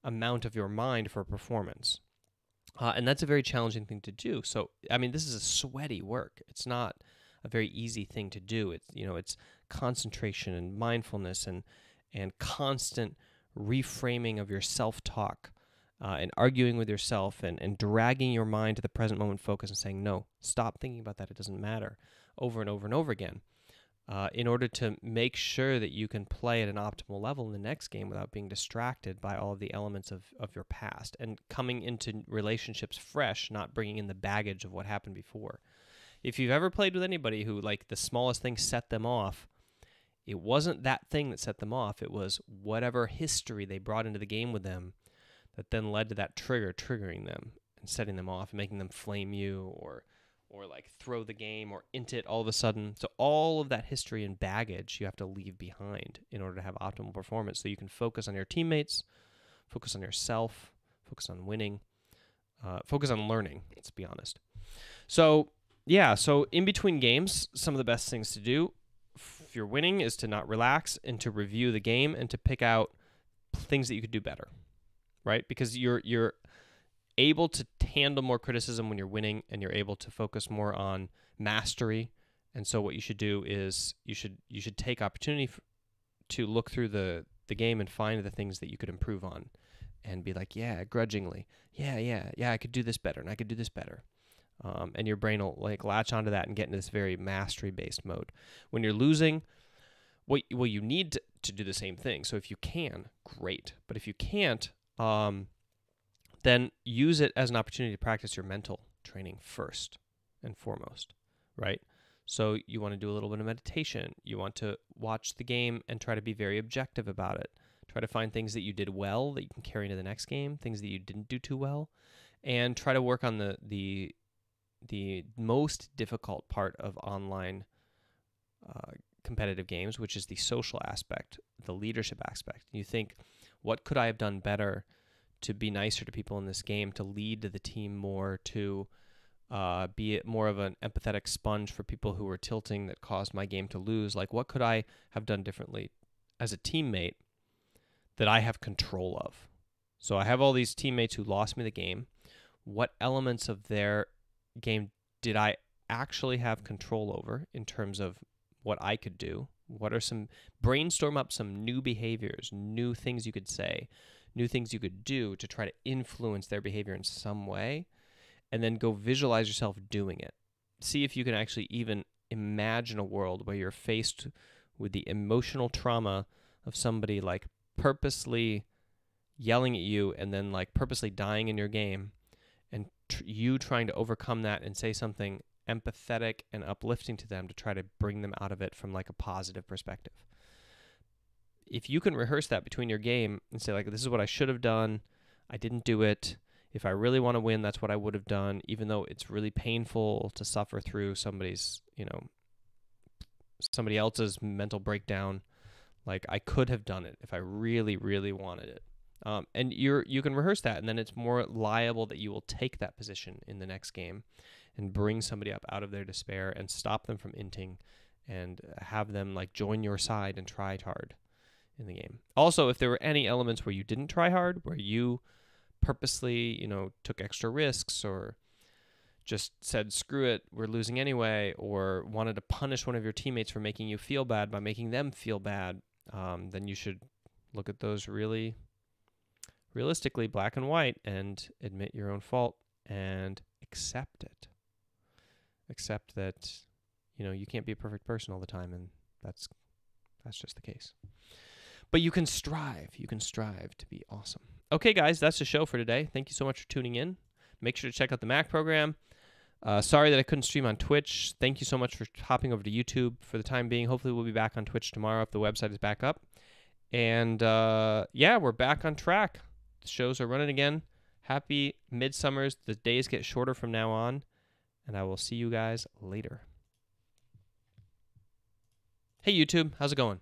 Speaker 1: amount of your mind for performance. And that's a very challenging thing to do. So, this is a sweaty work. It's not a very easy thing to do. It's concentration and mindfulness and constant reframing of your self-talk and arguing with yourself and dragging your mind to the present moment focus and saying, no, stop thinking about that. It doesn't matter, over and over and over again, in order to make sure that you can play at an optimal level in the next game without being distracted by all of the elements of your past and coming into relationships fresh, not bringing in the baggage of what happened before. If you've ever played with anybody who, the smallest thing set them off, it wasn't that thing that set them off. It was whatever history they brought into the game with them that then led to that triggering them and setting them off and making them flame you or throw the game or int it all of a sudden. So all of that history and baggage you have to leave behind in order to have optimal performance so you can focus on your teammates, focus on yourself, focus on winning, focus on learning, let's be honest. So, so in between games, some of the best things to do if you're winning is to not relax and to review the game and to pick out things that you could do better, right? Because you're able to handle more criticism when you're winning and you're able to focus more on mastery. And so what you should do is you should take opportunity to look through the game and find the things that you could improve on and be like, grudgingly, I could do this better and I could do this better. And your brain will latch onto that and get into this very mastery-based mode. When you're losing, you need to do the same thing. So if you can, great. But if you can't, then use it as an opportunity to practice your mental training first and foremost, right? So you want to do a little bit of meditation. You want to watch the game and try to be very objective about it. Try to find things that you did well that you can carry into the next game, things that you didn't do too well, and try to work on the most difficult part of online competitive games, which is the social aspect, the leadership aspect. You think, what could I have done better to be nicer to people in this game, to lead to the team more, to be more of an empathetic sponge for people who were tilting that caused my game to lose? What could I have done differently as a teammate that I have control of? So I have all these teammates who lost me the game. What elements of their game did I actually have control over in terms of what I could do Brainstorm up some new behaviors, new things you could say, new things you could do to try to influence their behavior in some way, and then go visualize yourself doing it. See if you can actually even imagine a world where you're faced with the emotional trauma of somebody like purposely yelling at you and then like purposely dying in your game, and you trying to overcome that and say something empathetic and uplifting to them to try to bring them out of it from like a positive perspective. If you can rehearse that between your game and say like, this is what I should have done, I didn't do it. If I really want to win, that's what I would have done, even though it's really painful to suffer through somebody else's mental breakdown. Like, I could have done it if I really, really wanted it. And you can rehearse that, and then it's more liable that you will take that position in the next game and bring somebody up out of their despair and stop them from inting and have them like join your side and try hard in the game. Also, if there were any elements where you didn't try hard, where you purposely, took extra risks or just said, screw it, we're losing anyway, or wanted to punish one of your teammates for making you feel bad by making them feel bad, then you should look at those really realistically, black and white, and admit your own fault and accept it. Accept that, you can't be a perfect person all the time, and that's just the case. But you can strive. You can strive to be awesome. Okay, guys, that's the show for today. Thank you so much for tuning in. Make sure to check out the Mac program. Sorry that I couldn't stream on Twitch. Thank you so much for hopping over to YouTube for the time being. Hopefully we'll be back on Twitch tomorrow if the website is back up. And, we're back on track. The shows are running again. Happy midsummers. The days get shorter from now on. And I will see you guys later. Hey, YouTube. How's it going?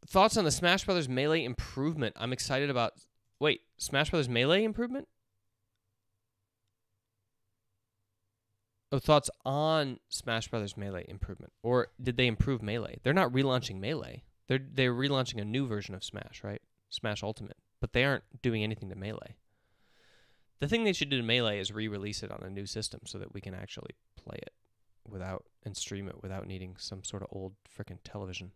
Speaker 1: Thoughts on the Smash Brothers Melee improvement? I'm excited about... Wait, Smash Brothers Melee improvement? Oh, thoughts on Smash Brothers Melee improvement. Or did they improve Melee? They're not relaunching Melee. They're relaunching a new version of Smash, right? Smash Ultimate. But they aren't doing anything to Melee. The thing they should do to Melee is re-release it on a new system so that we can actually play it and stream it without needing some sort of old frickin' television.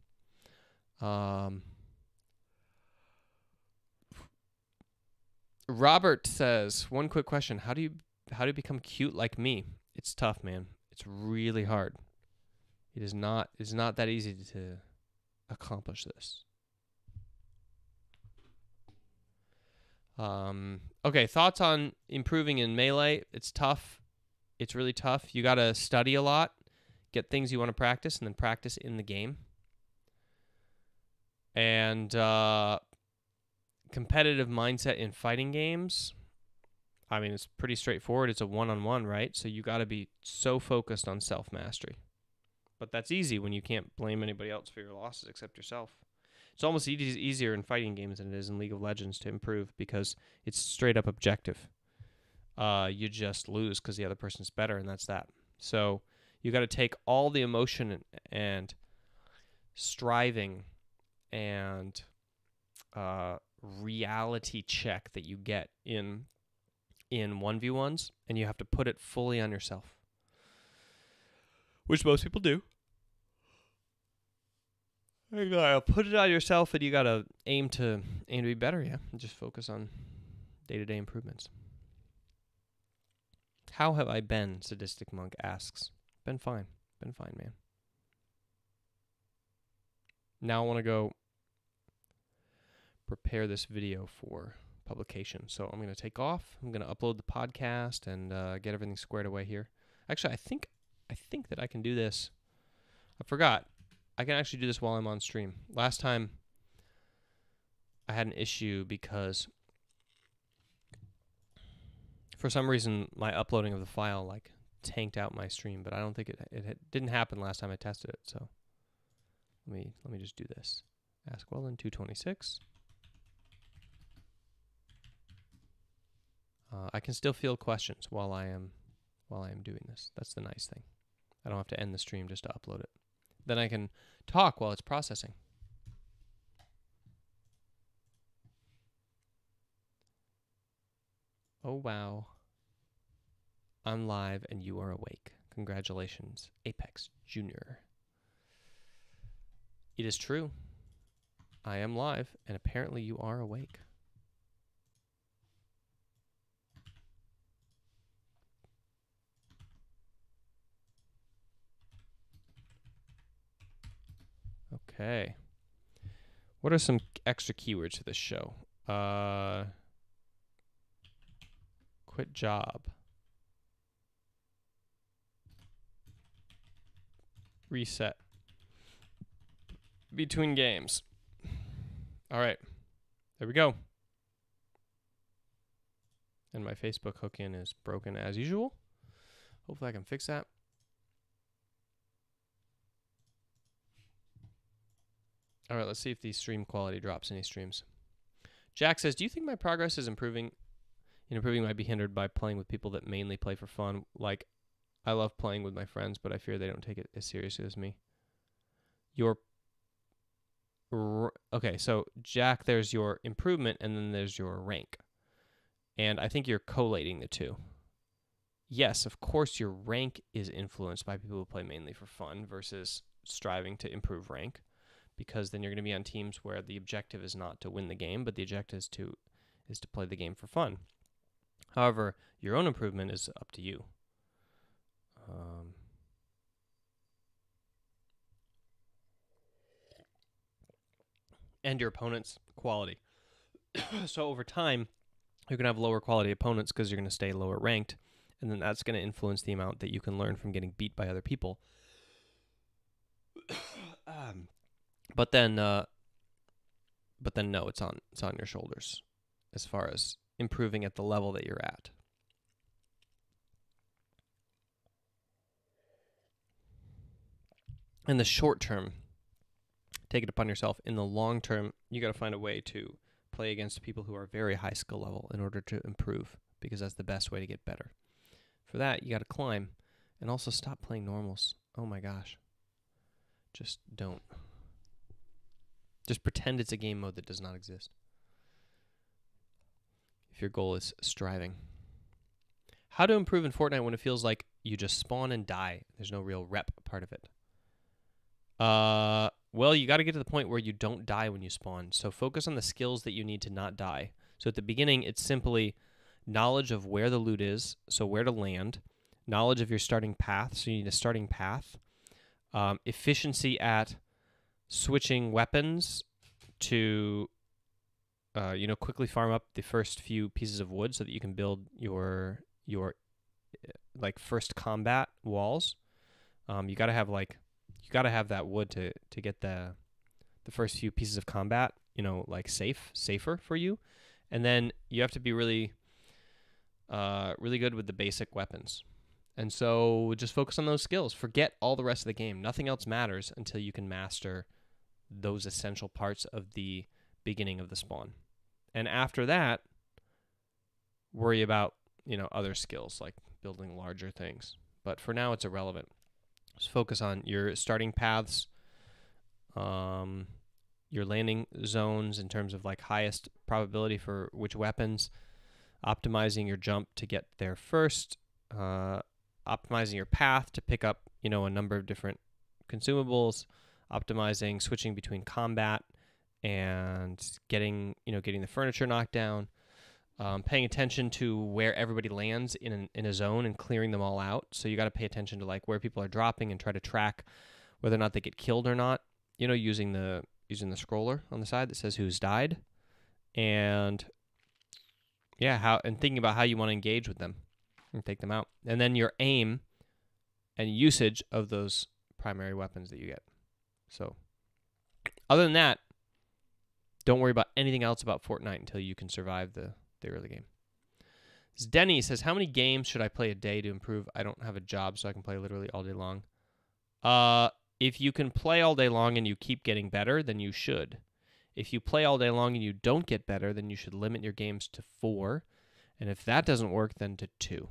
Speaker 1: Robert says, one quick question. How do you become cute like me? It's tough, man. It's really hard. It is not that easy to accomplish this. Okay, thoughts on improving in Melee? It's tough. It's really tough. You got to study a lot, get things you want to practice, and then practice in the game. And competitive mindset in fighting games, I mean, it's pretty straightforward. It's a one-on-one, right? So you got to be so focused on self-mastery. But that's easy when you can't blame anybody else for your losses except yourself. It's almost easier in fighting games than it is in League of Legends to improve because it's straight up objective. You just lose because the other person's better, and that's that. So you got to take all the emotion and striving and reality check that you get in 1v1s, and you have to put it fully on yourself, which most people do. You gotta put it on yourself, and you gotta aim to be better, yeah. And just focus on day-to-day improvements. How have I been? Sadistic Monk asks. Been fine, man. Now I want to go prepare this video for publication. So I'm going to take off. I'm going to upload the podcast and get everything squared away here. Actually, I think that I can do this. I forgot. I can actually do this while I'm on stream. Last time I had an issue because for some reason my uploading of the file like tanked out my stream, but I don't think it didn't happen last time I tested it. So let me just do this. AskWeldon 226. I can still field questions while I am doing this. That's the nice thing. I don't have to end the stream just to upload it. Then I can talk while it's processing. Oh wow. I'm live and you are awake. Congratulations, Apex Junior. It is true. I am live, and apparently you are awake. Okay. What are some extra keywords for this show? Quit job. Reset. Between games. All right. There we go. And my Facebook hook-in is broken as usual. Hopefully I can fix that. All right, let's see if the stream quality drops any streams. Jack says, do you think my progress is improving might be hindered by playing with people that mainly play for fun? Like, I love playing with my friends, but I fear they don't take it as seriously as me. Okay, so Jack, there's your improvement, and then there's your rank. And I think you're collating the two. Yes, of course your rank is influenced by people who play mainly for fun versus striving to improve rank, because then you're going to be on teams where the objective is not to win the game, but the objective is to play the game for fun. However, your own improvement is up to you. And your opponent's quality. So over time, you're going to have lower quality opponents because you're going to stay lower ranked, and then that's going to influence the amount that you can learn from getting beat by other people. But then no, it's on your shoulders as far as improving at the level that you're at. In the short term, take it upon yourself. In the long term, you got to find a way to play against people who are very high skill level in order to improve, because that's the best way to get better. For that, you got to climb, and also stop playing normals. Oh my gosh. Just don't. Just pretend it's a game mode that does not exist. If your goal is striving. How to improve in Fortnite when it feels like you just spawn and die. There's no real rep part of it. Well, you got to get to the point where you don't die when you spawn. So focus on the skills that you need to not die. So at the beginning, it's simply knowledge of where the loot is, so where to land, knowledge of your starting path, so you need a starting path, efficiency at switching weapons to, quickly farm up the first few pieces of wood so that you can build your like first combat walls. You got to have that wood to get the first few pieces of combat, like safer for you. And then you have to be really good with the basic weapons. And so just focus on those skills. Forget all the rest of the game. Nothing else matters until you can master those essential parts of the beginning of the spawn. And after that, worry about, other skills like building larger things. But for now, it's irrelevant. Just focus on your starting paths, your landing zones in terms of like highest probability for which weapons, optimizing your jump to get there first, optimizing your path to pick up, a number of different consumables, optimizing switching between combat and getting the furniture knocked down, paying attention to where everybody lands in a zone and clearing them all out. So you got to pay attention to like where people are dropping and try to track whether or not they get killed or not, using the scroller on the side that says who's died, and thinking about how you want to engage with them and take them out. And then your aim and usage of those primary weapons that you get. So other than that, don't worry about anything else about Fortnite until you can survive the early game. Denny says, how many games should I play a day to improve? I don't have a job, so I can play literally all day long. If you can play all day long and you keep getting better, then you should. If you play all day long and you don't get better, then you should limit your games to 4. And if that doesn't work, then to 2.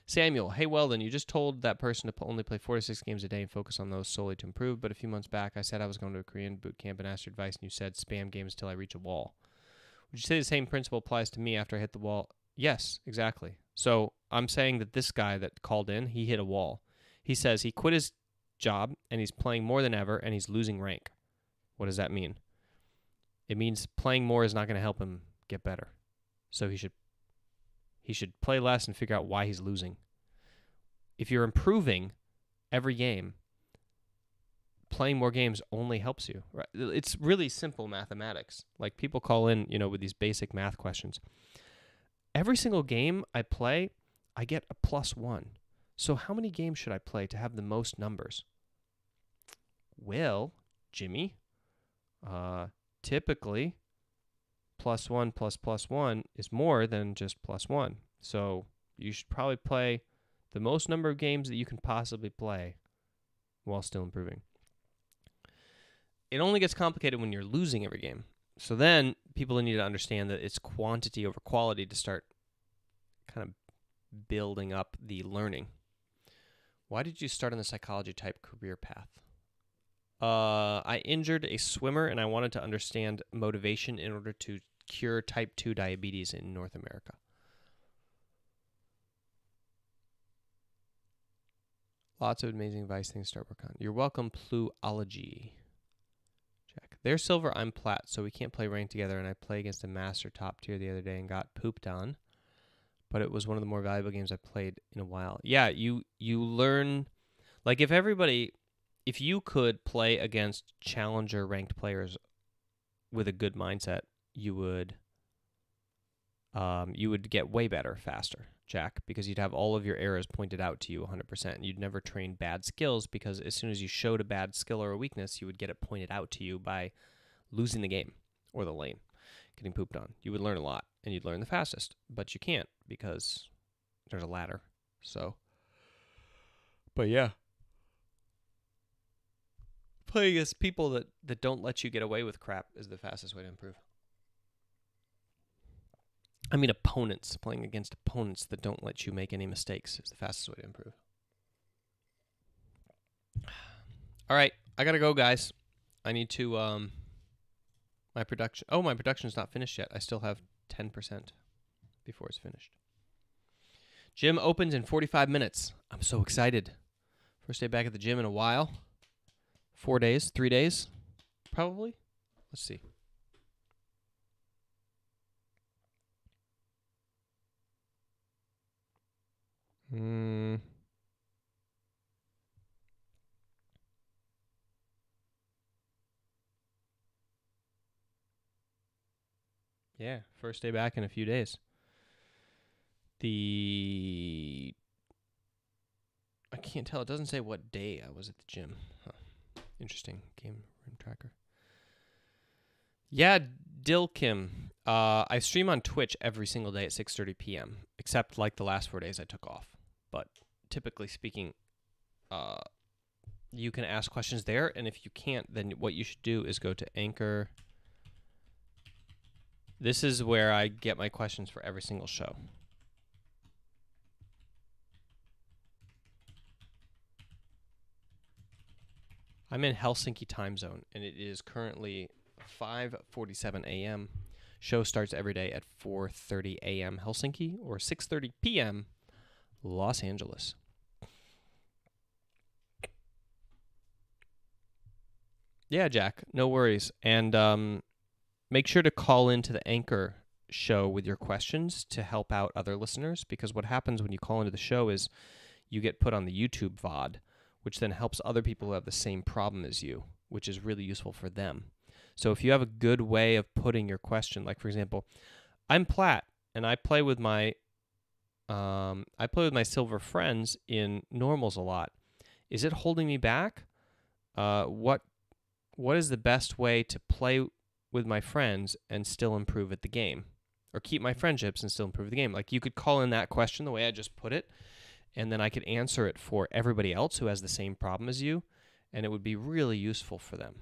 Speaker 1: Samuel, hey, well, then you just told that person to only play 4 to 6 games a day and focus on those solely to improve. But a few months back, I said I was going to a Korean boot camp and asked your advice, and you said spam games until I reach a wall. Would you say the same principle applies to me after I hit the wall Yes, exactly. So I'm saying that this guy that called in, he hit a wall. He says he quit his job and he's playing more than ever and he's losing rank. What does that mean? It means playing more is not going to help him get better. So he should play less and figure out why he's losing. If you're improving every game, playing more games only helps you. Right? It's really simple mathematics. Like people call in, with these basic math questions. Every single game I play, I get a +1. So how many games should I play to have the most numbers? Well, Jimmy, typically +1 plus +1 is more than just +1. So you should probably play the most number of games that you can possibly play while still improving. It only gets complicated when you're losing every game. So then people need to understand that it's quantity over quality to start kind of building up the learning. Why did you start on the psychology type career path? I injured a swimmer and I wanted to understand motivation in order to cure type 2 diabetes in North America. Lots of amazing advice things to start working on. You're welcome, Pluology. Check. They're silver, I'm plat, so we can't play ranked together, and I played against a master top tier the other day and got pooped on. But it was one of the more valuable games I played in a while. Yeah, you learn, like if you could play against challenger ranked players with a good mindset, you would get way better faster, Jack, because you'd have all of your errors pointed out to you 100%. You'd never train bad skills because as soon as you showed a bad skill or a weakness, you would get it pointed out to you by losing the game or the lane, getting pooped on. You would learn a lot and you'd learn the fastest, but you can't because there's a ladder. So, but yeah. Playing against people that don't let you get away with crap is the fastest way to improve. I mean opponents. Playing against opponents that don't let you make any mistakes is the fastest way to improve. All right, I gotta go, guys. I need to, my production's not finished yet. I still have 10% before it's finished. Gym opens in 45 minutes. I'm so excited. First day back at the gym in a while. 4 days, 3 days, probably. Let's see. Yeah, first day back in a few days. I can't tell. It doesn't say what day I was at the gym. Huh. Interesting. Game room tracker. Yeah, Dilkim. I stream on Twitch every single day at 6:30 p.m., except like the last 4 days I took off. But typically speaking, you can ask questions there, and if you can't, then what you should do is go to Anchor. This is where I get my questions for every single show. I'm in Helsinki time zone, and it is currently 5:47 a.m. Show starts every day at 4:30 a.m. Helsinki or 6:30 p.m. Los Angeles. Yeah, Jack, no worries. And make sure to call into the Anchor show with your questions to help out other listeners, because what happens when you call into the show is you get put on the YouTube VOD, which then helps other people who have the same problem as you, which is really useful for them. So if you have a good way of putting your question, like for example, I'm plat and I play with my silver friends in normals a lot. Is it holding me back? What is the best way to play with my friends and still improve at the game, or keep my friendships and still improve the game? Like you could call in that question the way I just put it, and then I could answer it for everybody else who has the same problem as you, and it would be really useful for them.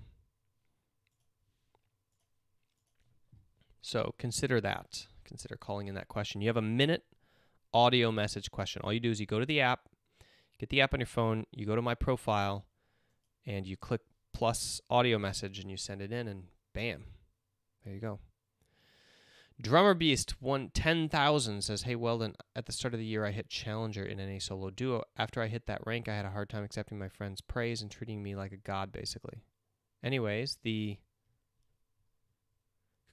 Speaker 1: So consider that. Consider calling in that question. You have a minute audio message question. All you do is you go to the app, get the app on your phone, you go to my profile, and you click plus audio message, and you send it in, and bam, there you go. Drummer Beast 10,000 says, "Hey Weldon, at the start of the year I hit Challenger in NA solo duo. After I hit that rank, I had a hard time accepting my friends' praise and treating me like a god, basically. Anyways,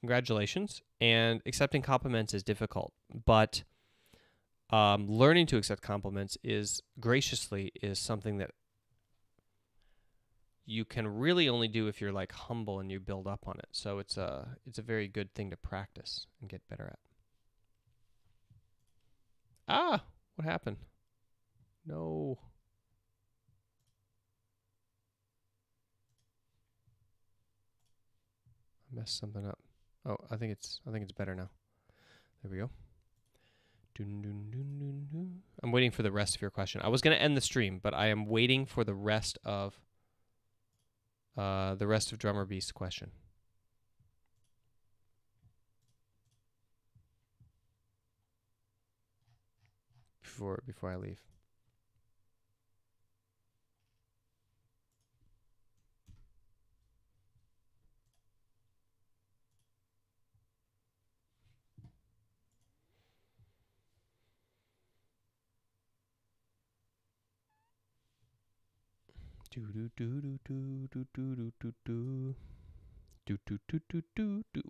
Speaker 1: congratulations. And accepting compliments is difficult, but learning to accept compliments is something that you can really only do if you're like humble and you build up on it. So it's a very good thing to practice and get better at." Ah, what happened? No. I messed something up. Oh, I think it's better now. There we go. I'm waiting for the rest of your question. I was going to end the stream, but I am waiting for the rest of Drummer Beast's question. Before I leave.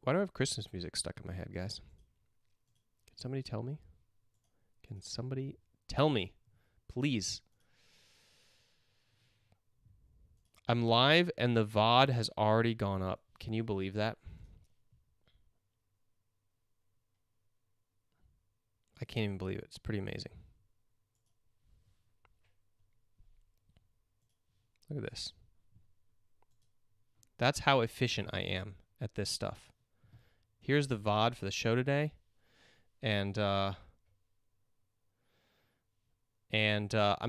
Speaker 1: Why do I have Christmas music stuck in my head, guys? Can somebody tell me? Can somebody tell me, please? I'm live and the VOD has already gone up. Can you believe that? I can't even believe it. It's pretty amazing. Look at this. That's how efficient I am at this stuff. Here's the VOD for the show today. And I'm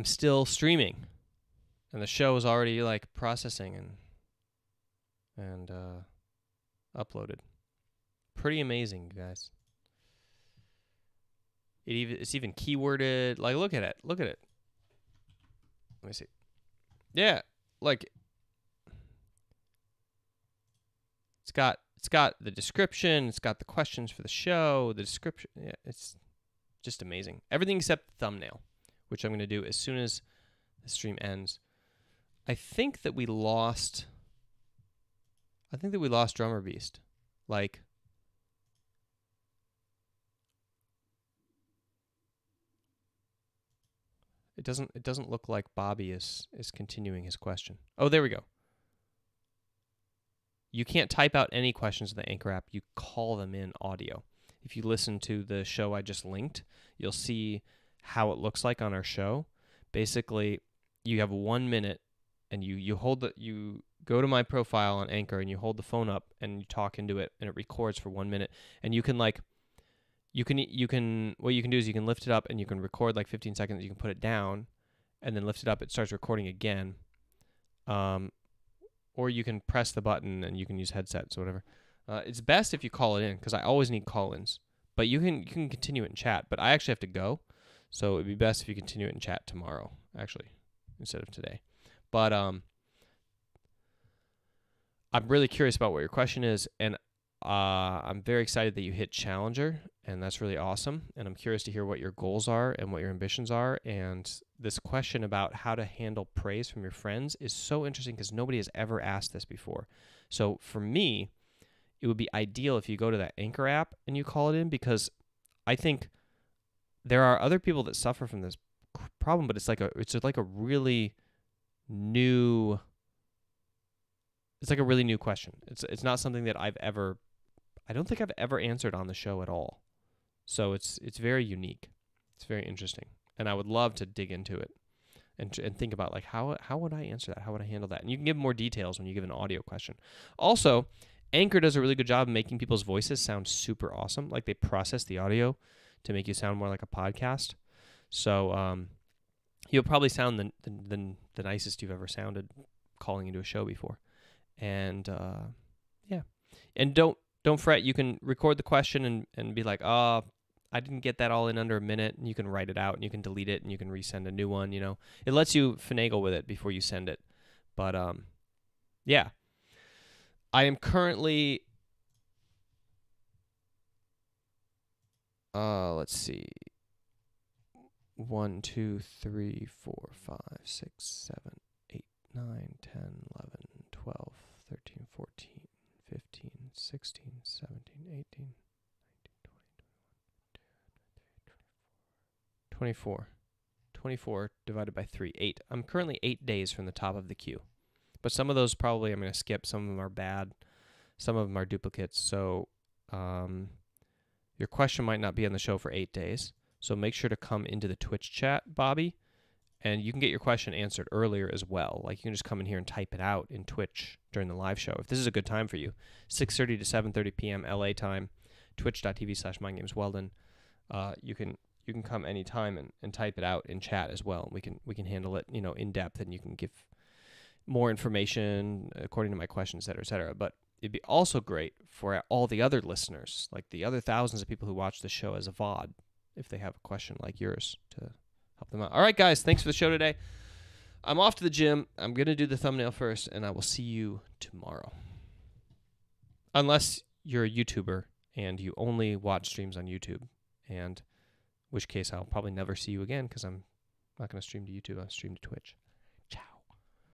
Speaker 1: still streaming. And the show is already like processing and uploaded. Pretty amazing, you guys. It's even keyworded. Like, look at it. Look at it. Let me see. Yeah, like it's got the description. It's got the questions for the show. The description. Yeah, it's just amazing. Everything except the thumbnail, which I'm going to do as soon as the stream ends. I think that we lost Drummer Beast. Like, it doesn't look like Bobby is continuing his question. Oh, there we go. You can't type out any questions in the Anchor app. You call them in audio. If you listen to the show I just linked, you'll see how it looks like on our show. Basically, you have 1 minute and you go to my profile on Anchor and you hold the phone up and you talk into it and it records for 1 minute. And what you can do is you can lift it up and you can record like 15 seconds. You can put it down and then lift it up. It starts recording again. Or you can press the button and you can use headsets or whatever. It's best if you call it in because I always need call-ins. But you can continue it in chat. But I actually have to go, so it'd be best if you continue it in chat tomorrow, actually, instead of today. But I'm really curious about what your question is, and I'm very excited that you hit Challenger, and that's really awesome. And I'm curious to hear what your goals are and what your ambitions are. And this question about how to handle praise from your friends is so interesting because nobody has ever asked this before. So for me, it would be ideal if you go to that Anchor app and you call it in, because I think there are other people that suffer from this problem, but it's like a really new question. It's not something that I don't think I've ever answered on the show at all. So it's very unique. It's very interesting. And I would love to dig into it and think about like how would I answer that? How would I handle that? And you can give more details when you give an audio question. Also, Anchor does a really good job of making people's voices sound super awesome. Like they process the audio to make you sound more like a podcast. So you'll probably sound the nicest you've ever sounded calling into a show before. And yeah. And don't fret. You can record the question and be like, oh, I didn't get that all in under a minute. And you can write it out and you can delete it and you can resend a new one. You know, it lets you finagle with it before you send it. But yeah, I am currently Let's see. 1, 2, 3, 4, 5, 6, 7, 8, 9, 10, 11, 12, 13, 14, 15, 16, 17, 18, 19, 20, 24. 24 divided by 3, 8. I'm currently 8 days from the top of the queue. But some of those probably I'm going to skip. Some of them are bad. Some of them are duplicates. So your question might not be on the show for 8 days. So make sure to come into the Twitch chat, Bobby, and you can get your question answered earlier as well. Like you can just come in here and type it out in Twitch during the live show. If this is a good time for you, 6:30 to 7:30 p.m. LA time, twitch.tv/MyName'sWeldon. You can come anytime and type it out in chat as well. We can handle it, in depth, and you can give more information according to my questions, et cetera. But it'd be also great for all the other listeners, like the other thousands of people who watch the show as a VOD, if they have a question like yours, to help them out. All right, guys, thanks for the show today. I'm off to the gym. I'm going to do the thumbnail first, and I will see you tomorrow. Unless you're a YouTuber and you only watch streams on YouTube, and in which case I'll probably never see you again because I'm not going to stream to YouTube. I'll stream to Twitch.